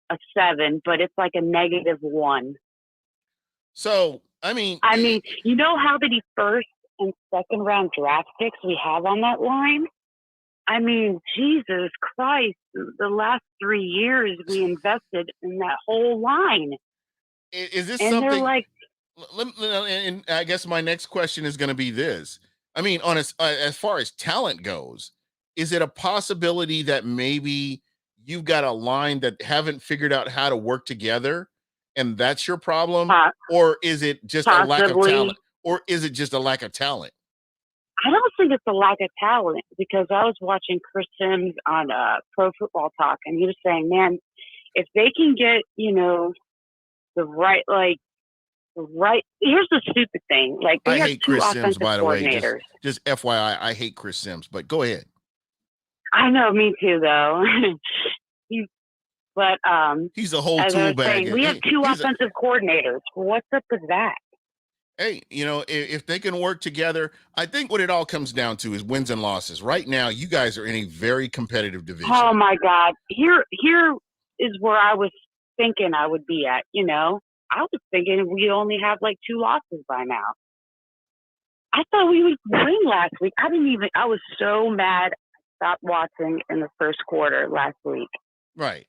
a 7, but it's like a -1. So, I mean, you know how many first and second round draft picks we have on that line? I mean, Jesus Christ, the last 3 years we invested in that whole line. is this And they're something? like, And I guess my next question is going to be this. I mean, as far as talent goes, is it a possibility that maybe you've got a line that haven't figured out how to work together, and that's your problem, or is it just a lack of talent? Or is it just a lack of talent? I don't think it's a lack of talent, because I was watching Chris Sims on Pro Football Talk, and he was saying, man, if they can get, the right, here's the stupid thing. Like, I they have hate two Chris offensive Sims, by the way. coordinators. Just FYI, I hate Chris Sims, but go ahead. I know, me too, though. He's a whole as I tool was bag. saying, we have two offensive coordinators. What's up with that? Hey, if they can work together, I think what it all comes down to is wins and losses. Right now, you guys are in a very competitive division. Oh my God. Here is where I was thinking I would be at, I was thinking we only have like 2 losses by now. I thought we would win last week. I was so mad. I stopped watching in the first quarter last week. Right.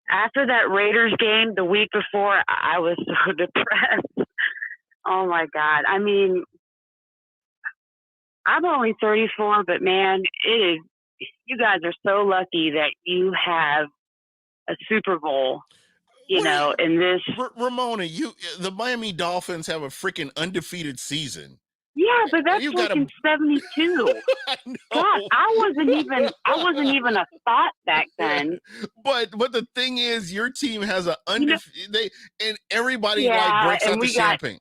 After that Raiders game the week before, I was so depressed. Oh my God. I mean, I'm only 34, but man, you guys are so lucky that you have a Super Bowl, in this. Ramona, the Miami Dolphins have a freaking undefeated season. Yeah, but that's in 72. I know. God, I wasn't even a thought back then. But the thing is, your team has an undefeated, and everybody breaks out the champagne.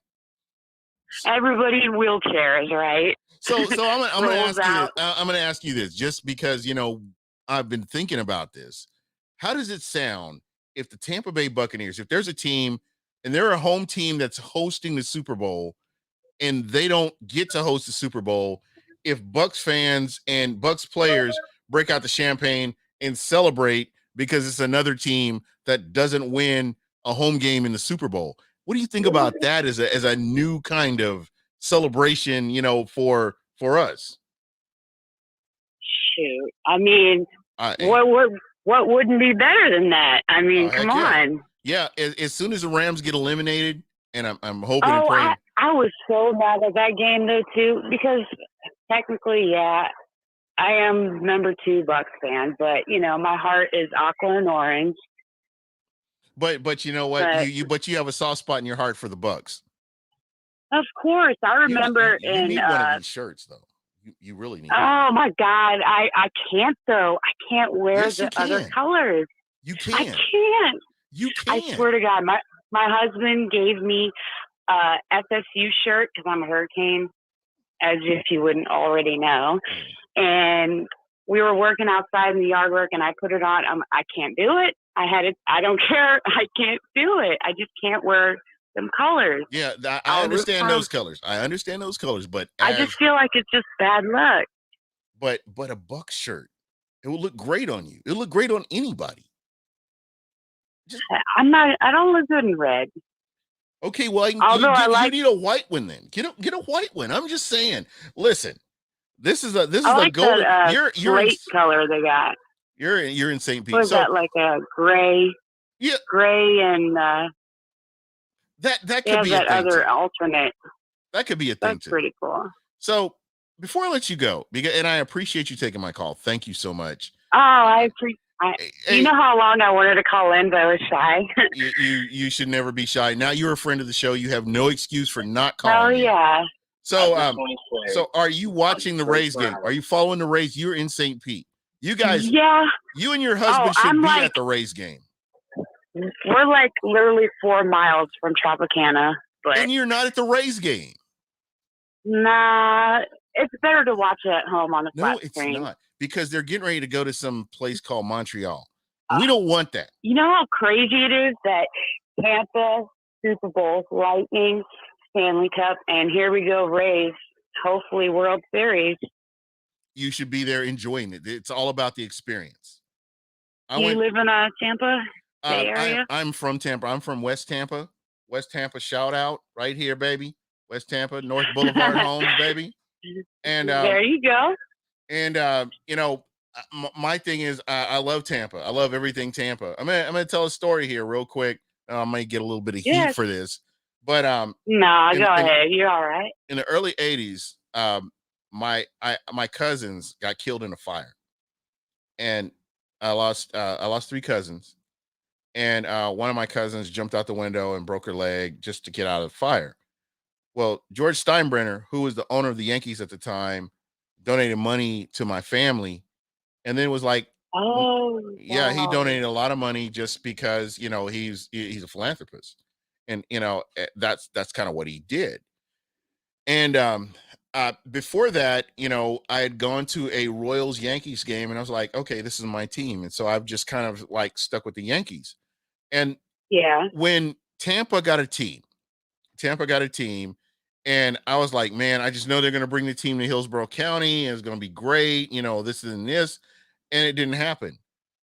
Everybody in wheelchairs, right? So I'm going to ask you this, just because I've been thinking about this. How does it sound if the Tampa Bay Buccaneers, if there's a team and they're a home team that's hosting the Super Bowl, and they don't get to host the Super Bowl, if Bucs fans and Bucs players break out the champagne and celebrate because it's another team that doesn't win a home game in the Super Bowl? What do you think about that as a new kind of celebration, for us? Shoot. I mean, what wouldn't be better than that? I mean, come on. Yeah, as soon as the Rams get eliminated, and I'm hoping and praying. I was so mad at that game though too, because technically, I am number 2 Bucs fan, but my heart is aqua and orange. But you know what? You have a soft spot in your heart for the Bucs. Of course, I remember you need one of these shirts though. You really need. Oh my God, I can't though. I can't wear the other colors. You can. I can't. You can. I swear to God, my husband gave me a FSU shirt because I'm a Hurricane, as if you wouldn't already know. And we were working outside in the yard work, and I put it on. I can't do it. I don't care. I can't do it. I just can't wear them colors. Yeah, I understand those colors. But I just feel like it's just bad luck. But a Bucs shirt, it will look great on you. It'll look great on anybody. I don't look good in red. Okay, well, you need a white one then. Get a white one. I'm just saying. Listen, this is a golden. You're slate color they got. You're in St. Pete. What is that, like a gray? Yeah, gray and that could be that a thing other too. alternate. That could be a thing That's too. pretty cool. So before I let you go, and I appreciate you taking my call. Thank you so much. Oh, I appreciate. You know how long I wanted to call in, but I was shy. you should never be shy. Now you're a friend of the show. You have no excuse for not calling. Oh yeah. So so are you watching the Rays game? Are you following the Rays? You're in St. Pete. You guys, yeah. You and your husband should be at the Rays game. We're like literally 4 miles from Tropicana, but and you're not at the Rays game. Nah, it's better to watch it at home on the flat screen. No, it's not, because they're getting ready to go to some place called Montreal. We don't want that. You know how crazy it is that Tampa, Super Bowl, Lightning, Stanley Cup, and here we go, Rays, hopefully World Series. You should be there enjoying it. It's all about the experience. You live in Tampa Bay area? I'm from Tampa. I'm from West Tampa, West Tampa shout out right here, baby. West Tampa, North Boulevard Homes, baby. And there you go. And my thing is, I love Tampa. I love everything Tampa. I'm gonna tell a story here real quick. I might get a little bit of heat for this, but no, go ahead. You're all right. In the early '80s, my cousins got killed in a fire, and I lost 3 cousins, and one of my cousins jumped out the window and broke her leg just to get out of the fire. Well, George Steinbrenner, who was the owner of the Yankees at the time, donated money to my family, and then was like, oh, yeah, wow. he donated a lot of money just because, he's a philanthropist, and that's kind of what he did. And before that, I had gone to a Royals Yankees game, and I was like, okay, this is my team, and so I've just kind of like stuck with the Yankees. And yeah, when Tampa got a team, and I was like, man, I just know they're going to bring the team to Hillsborough County, and it's going to be great, this and this, and it didn't happen.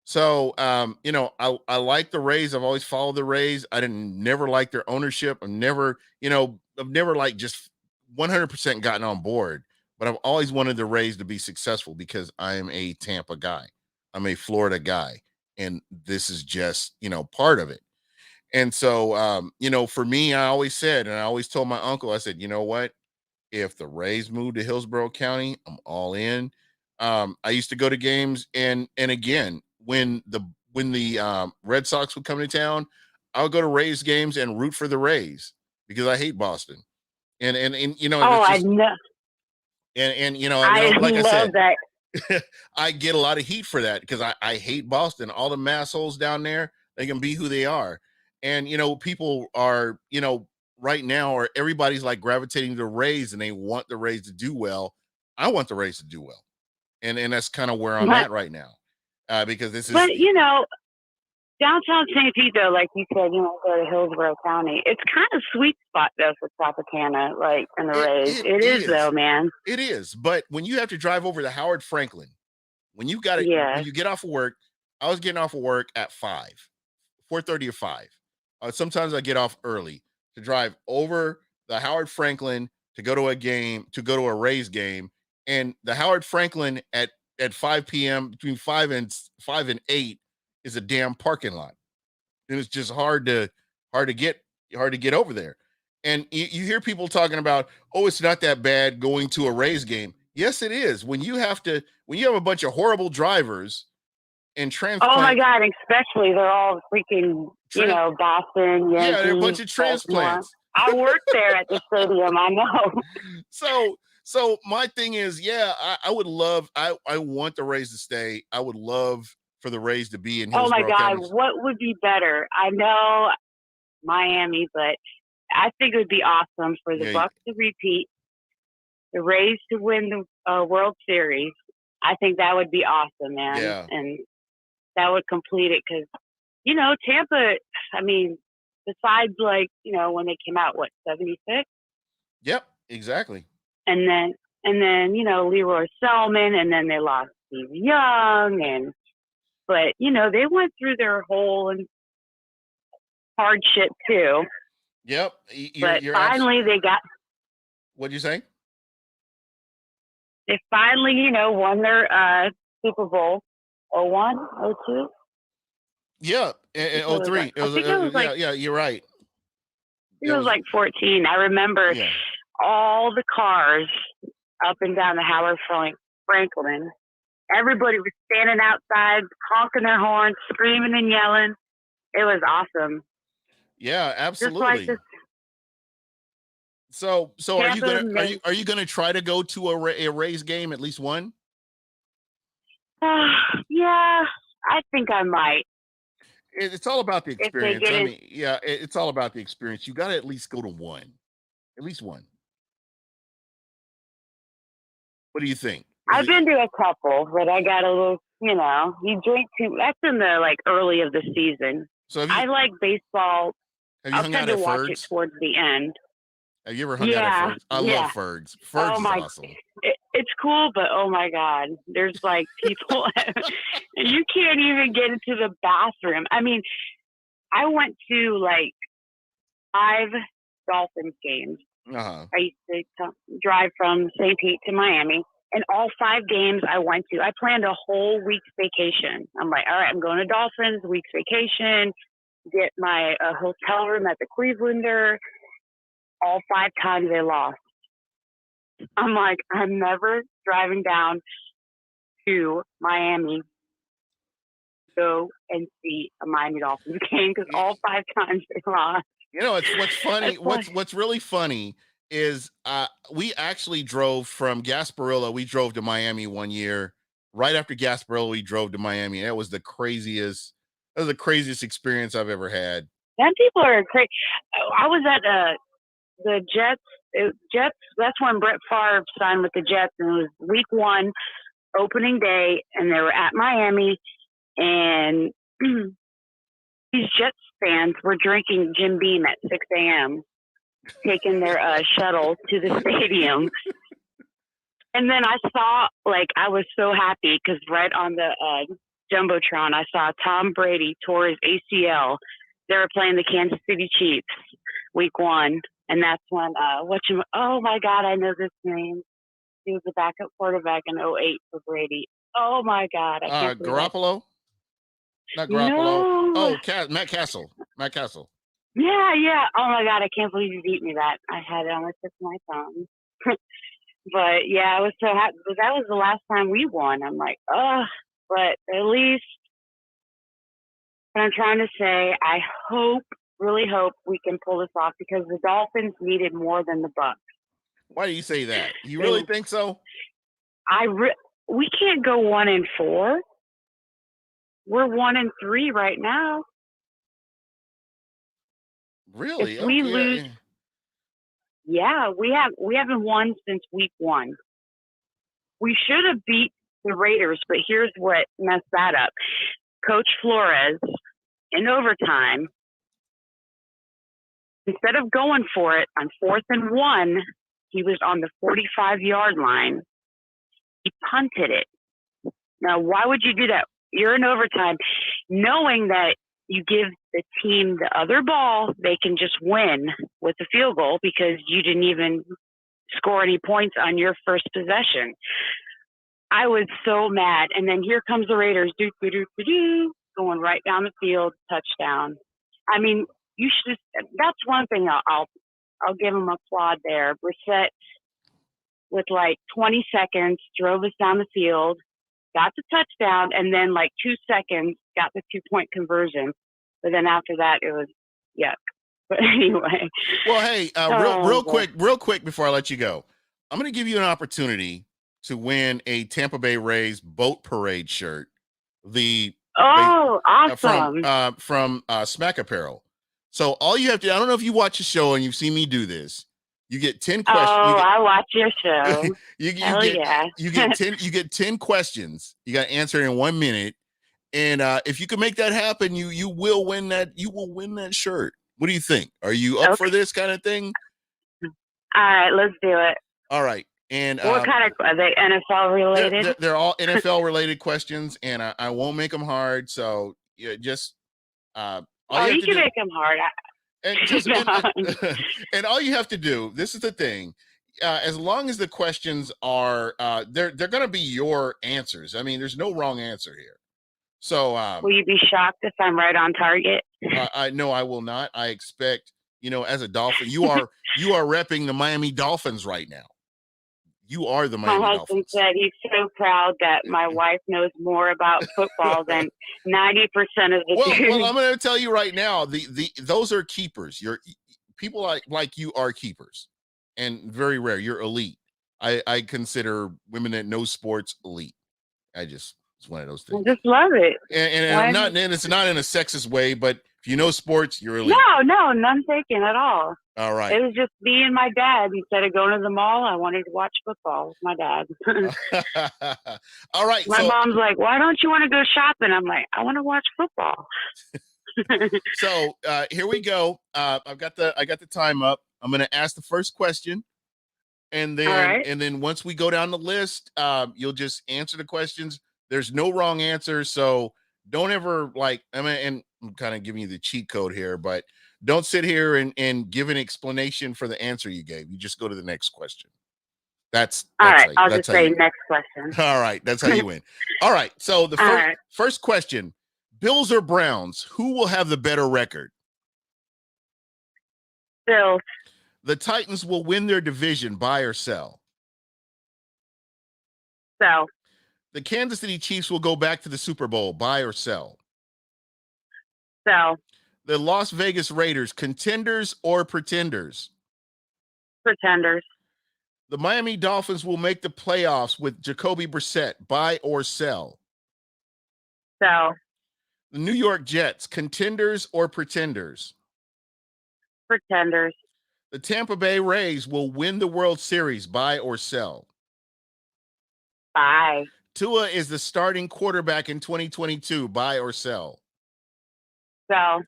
So, I like the Rays. I've always followed the Rays. I never like their ownership. I've never like just 100% gotten on board, but I've always wanted the Rays to be successful because I am a Tampa guy. I'm a Florida guy, and this is just, part of it. And so, for me, I always said, and I always told my uncle, I said, you know what? If the Rays move to Hillsborough County, I'm all in. I used to go to games, and again, when the Red Sox would come to town, I would go to Rays games and root for the Rays because I hate Boston. And I know. Like I said, that. I get a lot of heat for that because I hate Boston. All the massholes down there, they can be who they are. And, people are, right now, or everybody's like gravitating to the Rays, and they want the Rays to do well. I want the Rays to do well. And that's kind of where I'm at right now. Because this is. But, downtown St. Pete, though, like you said, go to Hillsborough County. It's kind of sweet spot, though, for Tropicana, like, and the Rays. It is, though, man. It is. But when you have to drive over to Howard Franklin, when you got when you get off of work, I was getting off of work at 4:30 or 5. Sometimes I get off early to drive over the Howard Franklin to go to a game, to go to a Rays game. And the Howard Franklin at 5 p.m., between 5 and 8 is a damn parking lot. And it's just hard to get over there. And you hear people talking about, oh, it's not that bad going to a Rays game. Yes, it is. When you have a bunch of horrible drivers and transplant. Oh my God, especially they're all freaking, Boston, Yankees. Yeah, they're a bunch of transplants. I worked there at the stadium, I know. So my thing is, I would love, I want the Rays to stay. I would love for the Rays to be in Hillsborough County. Oh my God, County. what would be better? I know Miami, but I think it would be awesome for the Bucs to repeat, the Rays to win the World Series. I think that would be awesome, man. Yeah. And that would complete it because, Tampa, I mean, besides when they came out, 76? Yep, exactly. And then, Leroy Selman, and then they lost Steve Young, but they went through their whole hardship too. Yep. But finally they got. What'd you say? They finally, won their Super Bowl. 01, 02? Yeah, in 03. Yeah, you're right. It was like 14. I remember all the cars up and down the Howard Franklin. Everybody was standing outside, honking their horns, screaming and yelling. It was awesome. Yeah, absolutely. So are you gonna try to go to a Rays game, at least one? Yeah, I think I might. It's all about the experience. It's all about the experience. You got to at least go to one, at least one. What do you think? I've been to a couple, but I got a little, you drink too. That's in the early of the season. So I like baseball. Have you hung out at watch Ferg's? It towards the end. Have you ever hung out at Ferg's? I love Ferg's. Ferg's is awesome. It's cool, but oh my God, there's people, and you can't even get into the bathroom. I mean, I went to 5 Dolphins games. Uh-huh. I used to drive from St. Pete to Miami, and all 5 games I went to, I planned a whole week's vacation. I'm like, all right, I'm going to Dolphins, week's vacation, get my hotel room at the Clevelander. All 5 times they lost. I'm like, I'm never driving down to Miami to go and see a Miami Dolphins game because all 5 times they lost. You know, it's what's funny. What's really funny is we actually drove from Gasparilla. We drove to Miami one year. Right after Gasparilla, we drove to Miami. That was the craziest. That was the craziest experience I've ever had. Them people are crazy. I was at the Jets. Jets. That's when Brett Favre signed with the Jets, and it was week 1, opening day, and they were at Miami, and these Jets fans were drinking Jim Beam at 6 a.m., taking their shuttle to the stadium. And then I saw, I was so happy because right on the Jumbotron, I saw Tom Brady tore his ACL. They were playing the Kansas City Chiefs week 1. And that's when, oh my God, I know this name. He was the backup quarterback in 2008 for Brady. Oh my God. I can't Garoppolo? Not Garoppolo. No. Oh, Matt Castle. Matt Castle. Yeah. Oh my God, I can't believe you beat me that. I had it on the tip of my tongue. But yeah, I was so happy. But that was the last time we won. I'm like, but at least what I'm trying to say, I really hope we can pull this off because the Dolphins needed more than the Bucs. Why do you say that? You really think so? We can't go 1-4. We're 1-3 right now. Really? If we lose, yeah, we haven't won since week 1. We should have beat the Raiders, but here's what messed that up. Coach Flores, in overtime, instead of going for it on 4th and 1, he was on the 45-yard line. He punted it. Now, why would you do that? You're in overtime, knowing that you give the team the other ball, they can just win with a field goal because you didn't even score any points on your first possession. I was so mad. And then here comes the Raiders, going right down the field, touchdown. I mean, you should. That's one thing I'll give him applaud there. Brissett, with 20 seconds, drove us down the field, got the touchdown, and then 2 seconds, got the 2-point conversion. But then after that, it was yuck. But anyway. Well, hey, real quick before I let you go, I'm going to give you an opportunity to win a Tampa Bay Rays boat parade shirt. Awesome. From Smack Apparel. So all you have to, I don't know if you watch the show and you've seen me do this. You get 10 questions. I watch your show. You get 10 questions. You got to answer in 1 minute. And if you can make that happen, you will win that. You will win that shirt. What do you think? Are you up for this kind of thing? All right, let's do it. All right. And what kind of are they NFL related? They're all NFL related questions, and I won't make them hard. So just you can make them hard. And all you have to do. This is the thing. As long as the questions are, they're going to be your answers. I mean, there's no wrong answer here. So, will you be shocked if I'm right on target? No, I will not. I expect, as a Dolphin, you are repping the Miami Dolphins right now. You are the Miami Dolphins. My husband said he's so proud that my wife knows more about football than 90% of the dudes. Well, I'm going to tell you right now, those are keepers. People like you are keepers, and very rare. You're elite. I consider women that know sports elite. It's one of those things. I just love it. And it's not in a sexist way, but if you know sports, you're elite. No, none taken at all. All right. It was just me and my dad. Instead of going to the mall, I wanted to watch football with my dad. All right. My mom's like, why don't you want to go shopping? I'm like, I want to watch football. So here we go. I got the time up. I'm going to ask the first question. And then once we go down the list, you'll just answer the questions. There's no wrong answer. So don't ever and I'm kind of giving you the cheat code here, but don't sit here and give an explanation for the answer you gave. You just go to the next question. That's All right. how, I'll that's just how say you, next question. all right. That's how you win. All right. So the All first, right. first question, Bills or Browns, who will have the better record? Bills. The Titans will win their division, buy or sell. Sell. The Kansas City Chiefs will go back to the Super Bowl, buy or sell. Sell. The Las Vegas Raiders, contenders or pretenders? Pretenders. The Miami Dolphins will make the playoffs with Jacoby Brissett, buy or sell. Sell. The New York Jets, contenders or pretenders? Pretenders. The Tampa Bay Rays will win the World Series, buy or sell. Buy. Tua is the starting quarterback in 2022, buy or sell. Sell.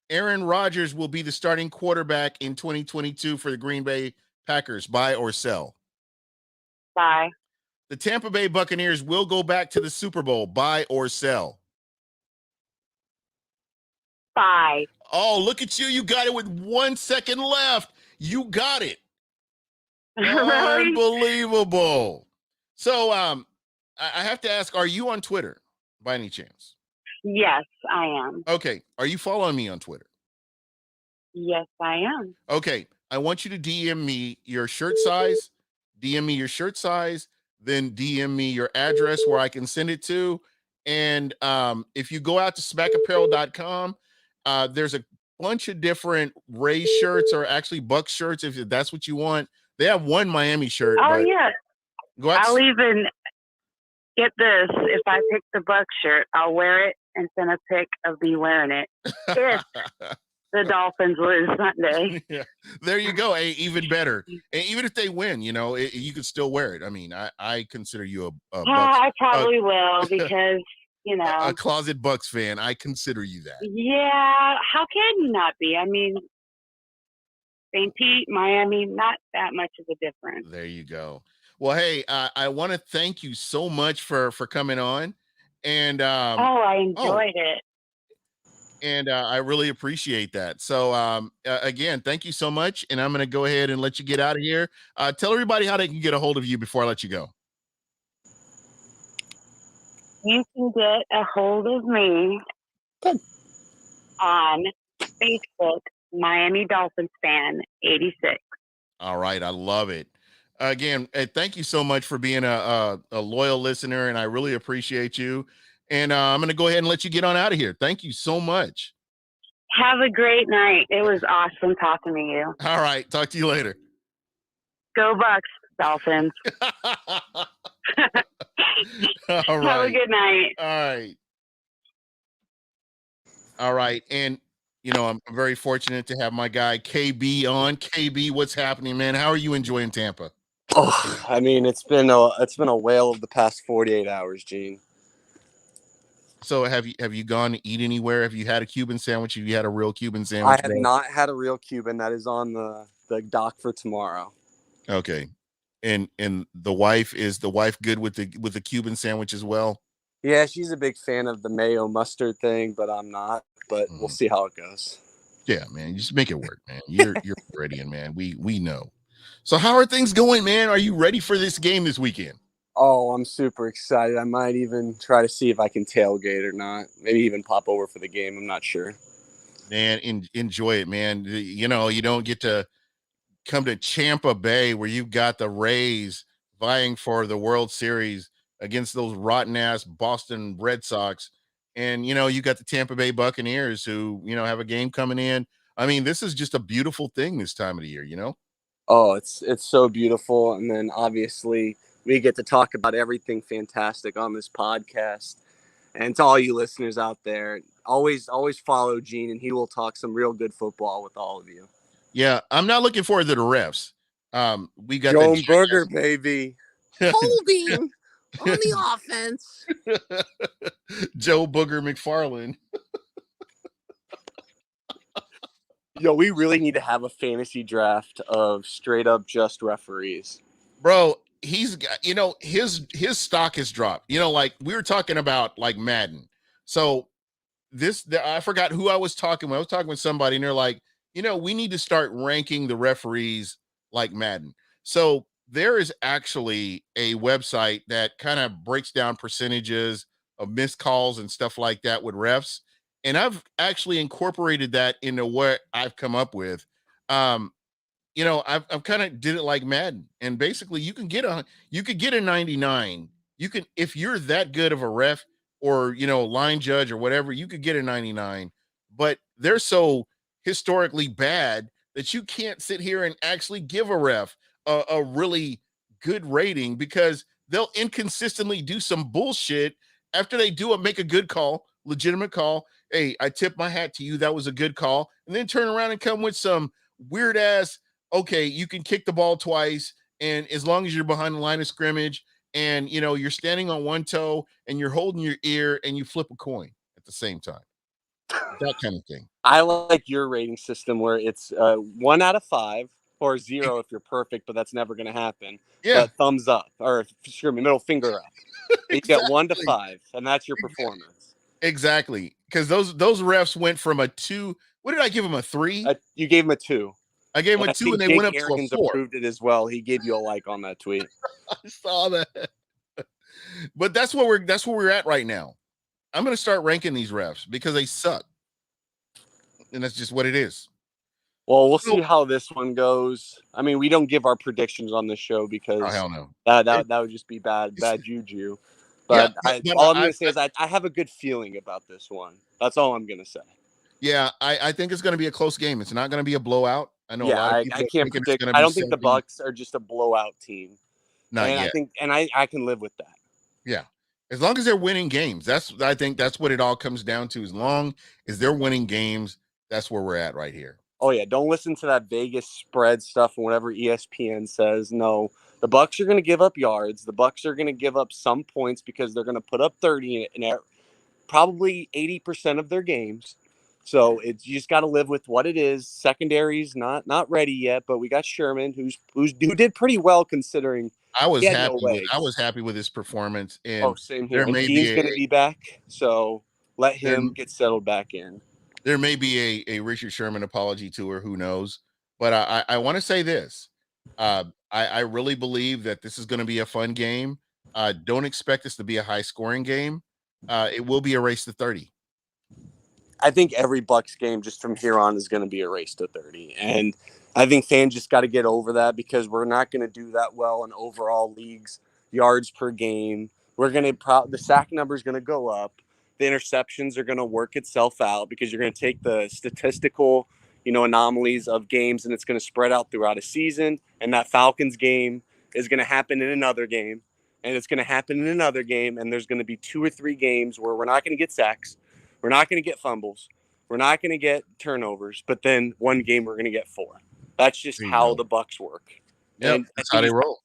Aaron Rodgers will be the starting quarterback in 2022 for the Green Bay Packers, buy or sell. Buy. The Tampa Bay Buccaneers will go back to the Super Bowl, buy or sell. Buy. Oh, look at you. You got it with 1 second left. You got it. Really? Unbelievable. So I have to ask, are you on Twitter by any chance? Yes, I am. Okay. Are you following me on Twitter? Yes, I am. Okay. I want you to DM me your shirt size, then DM me your address where I can send it to. And if you go out to smackapparel.com, there's a bunch of different Ray shirts, or actually Bucs shirts, if that's what you want. They have one Miami shirt. Oh, but yeah. go out. I'll even get this. If I pick the Bucs shirt, I'll wear it and send a pic of me wearing it. If the Dolphins lose Sunday. Yeah. There you go. Hey, even better. And even if they win, you could still wear it. I mean, I consider you a Bucs, I probably will because, a closet Bucs fan. I consider you that. Yeah. How can you not be? I mean, St. Pete, Miami, not that much of a difference. There you go. Well, hey, I want to thank you so much for coming on. And I enjoyed it. And I really appreciate that. So again, thank you so much. And I'm going to go ahead and let you get out of here. Tell everybody how they can get a hold of you before I let you go. You can get a hold of me on Facebook, Miami Dolphins fan 86. All right. I love it. Again, thank you so much for being a loyal listener, and I really appreciate you. And I'm going to go ahead and let you get on out of here. Thank you so much. Have a great night. It was awesome talking to you. All right. Talk to you later. Go Bucs, Dolphins. All right. Have a good night. All right. All right. And, I'm very fortunate to have my guy KB on. KB, what's happening, man? How are you enjoying Tampa? Oh, I mean, it's been a whale of the past 48 hours, Gene. So have you gone to eat anywhere? Have you had a Cuban sandwich? Have you had a real Cuban sandwich? I have not had a real Cuban. That is on the dock for tomorrow. Okay. And is the wife good with the Cuban sandwich as well? Yeah, she's a big fan of the mayo mustard thing, but I'm not. But we'll see how it goes. Yeah, man. You just make it work, man. You're Floridian, man. We know. So how are things going, man? Are you ready for this game this weekend? Oh, I'm super excited. I might even try to see if I can tailgate or not. Maybe even pop over for the game. I'm not sure. Man, enjoy it, man. You don't get to come to Tampa Bay where you've got the Rays vying for the World Series against those rotten ass Boston Red Sox. And, you got the Tampa Bay Buccaneers who, have a game coming in. I mean, this is just a beautiful thing this time of the year, Oh, it's so beautiful. And then obviously we get to talk about everything fantastic on this podcast. And to all you listeners out there, always follow Gene, and he will talk some real good football with all of you. Yeah, I'm not looking forward to the refs. We got Joe Burger, baby. Holding on the offense. Joe Booger McFarland. Yo, we really need to have a fantasy draft of straight up just referees. Bro, he's got, his stock has dropped. Like we were talking about like Madden. So I forgot who I was talking with. I was talking with somebody, and they're like, we need to start ranking the referees like Madden. So there is actually a website that kind of breaks down percentages of missed calls and stuff like that with refs. And I've actually incorporated that into what I've come up with. I've kind of did it like Madden, and basically you could get a 99. You can, if you're that good of a ref or line judge or whatever, you could get a 99. But they're so historically bad that you can't sit here and actually give a ref a really good rating, because they'll inconsistently do some bullshit after they make a good call, legitimate call. Hey, I tip my hat to you. That was a good call. And then turn around and come with some weird ass, okay, you can kick the ball twice, and as long as you're behind the line of scrimmage and you're standing on one toe and you're holding your ear and you flip a coin at the same time. That kind of thing. I like your rating system where it's 1 out of 5 or 0 if you're perfect, but that's never going to happen. Yeah. But thumbs up, or middle finger up. You Exactly. get 1 to 5, and that's your performance. Exactly. Because those refs went from a 2. What did I give them, a 3? You gave him a 2. I gave him a 2, and they went up to a 4. Approved it as well. He gave you a like on that tweet. I saw that. But that's where we're at right now. I'm going to start ranking these refs because they suck. And that's just what it is. Well, we'll see how this one goes. I mean, we don't give our predictions on this show because hell no. That would just be bad juju. But all I'm going to say is I have a good feeling about this one. That's all I'm going to say. Yeah, I think it's going to be a close game. It's not going to be a blowout. I know a lot of people I can't predict. I don't think the Bucs are just a blowout team. Not yet. I can live with that. Yeah. As long as they're winning games. I think that's what it all comes down to. As long as they're winning games, that's where we're at right here. Oh yeah, don't listen to that Vegas spread stuff and whatever ESPN says. No, the Bucs are going to give up yards. The Bucs are going to give up some points because they're going to put up 30 in probably 80% of their games. So you just got to live with what it is. Secondary's not ready yet, but we got Sherman, who did pretty well considering. I was happy with his performance. And same here. And Dean's going to be back, so let him get settled back in. There may be a Richard Sherman apology tour, who knows? But I want to say this. I really believe that this is going to be a fun game. Don't expect this to be a high-scoring game. It will be a race to 30. I think every Bucs game just from here on is going to be a race to 30. And I think fans just got to get over that because we're not going to do that well in overall leagues, yards per game. We're going to the sack number is going to go up. The interceptions are going to work itself out because you're going to take the statistical, anomalies of games and it's going to spread out throughout a season. And that Falcons game is going to happen in another game, and it's going to happen in another game. And there's going to be 2 or 3 games where we're not going to get sacks. We're not going to get fumbles. We're not going to get turnovers. But then one game we're going to get 4. That's just how the Bucs work. Yeah, that's how they roll.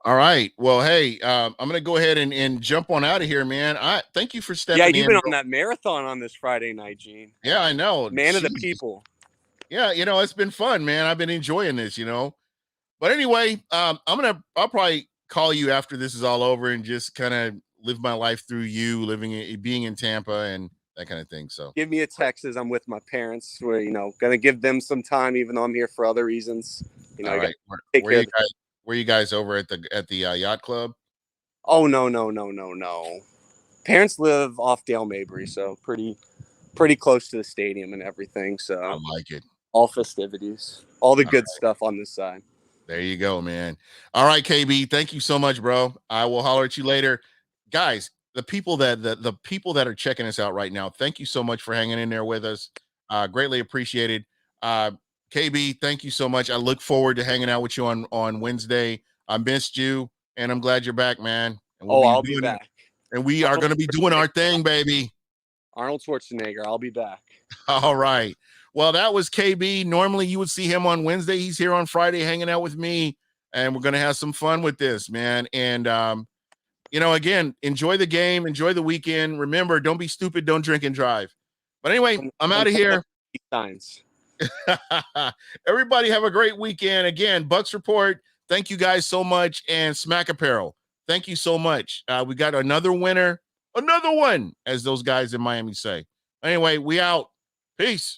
All right. Well, hey, I'm going to go ahead and jump on out of here, man. Thank you for stepping in. Yeah, you've been on that marathon on this Friday night, Gene. Yeah, I know. Man of the people. Yeah, it's been fun, man. I've been enjoying this, But anyway, I'll probably call you after this is all over and just kind of live my life through you being in Tampa and that kind of thing. So give me a text as I'm with my parents. We're, going to give them some time, even though I'm here for other reasons. All right. Were you guys over at the yacht club? Oh, no. Parents live off Dale Mabry, so pretty close to the stadium and everything. So I like it. All festivities, all the good stuff on this side. There you go, man. All right, KB. Thank you so much, bro. I will holler at you later. Guys, the people that are checking us out right now, thank you so much for hanging in there with us. Greatly appreciated. KB, thank you so much. I look forward to hanging out with you on Wednesday. I missed you, and I'm glad you're back, man. And I'll be back. And we are going to be doing our thing, baby. Arnold Schwarzenegger, I'll be back. All right. Well, that was KB. Normally, you would see him on Wednesday. He's here on Friday hanging out with me, and we're going to have some fun with this, man. And, again, enjoy the game. Enjoy the weekend. Remember, don't be stupid. Don't drink and drive. But anyway, I'm out of here. Signs. Everybody have a great weekend. Again, Bucs Report, thank you guys so much. And Smack Apparel, thank you so much. We got another winner Another one, as those guys in Miami say. Anyway, we out. Peace.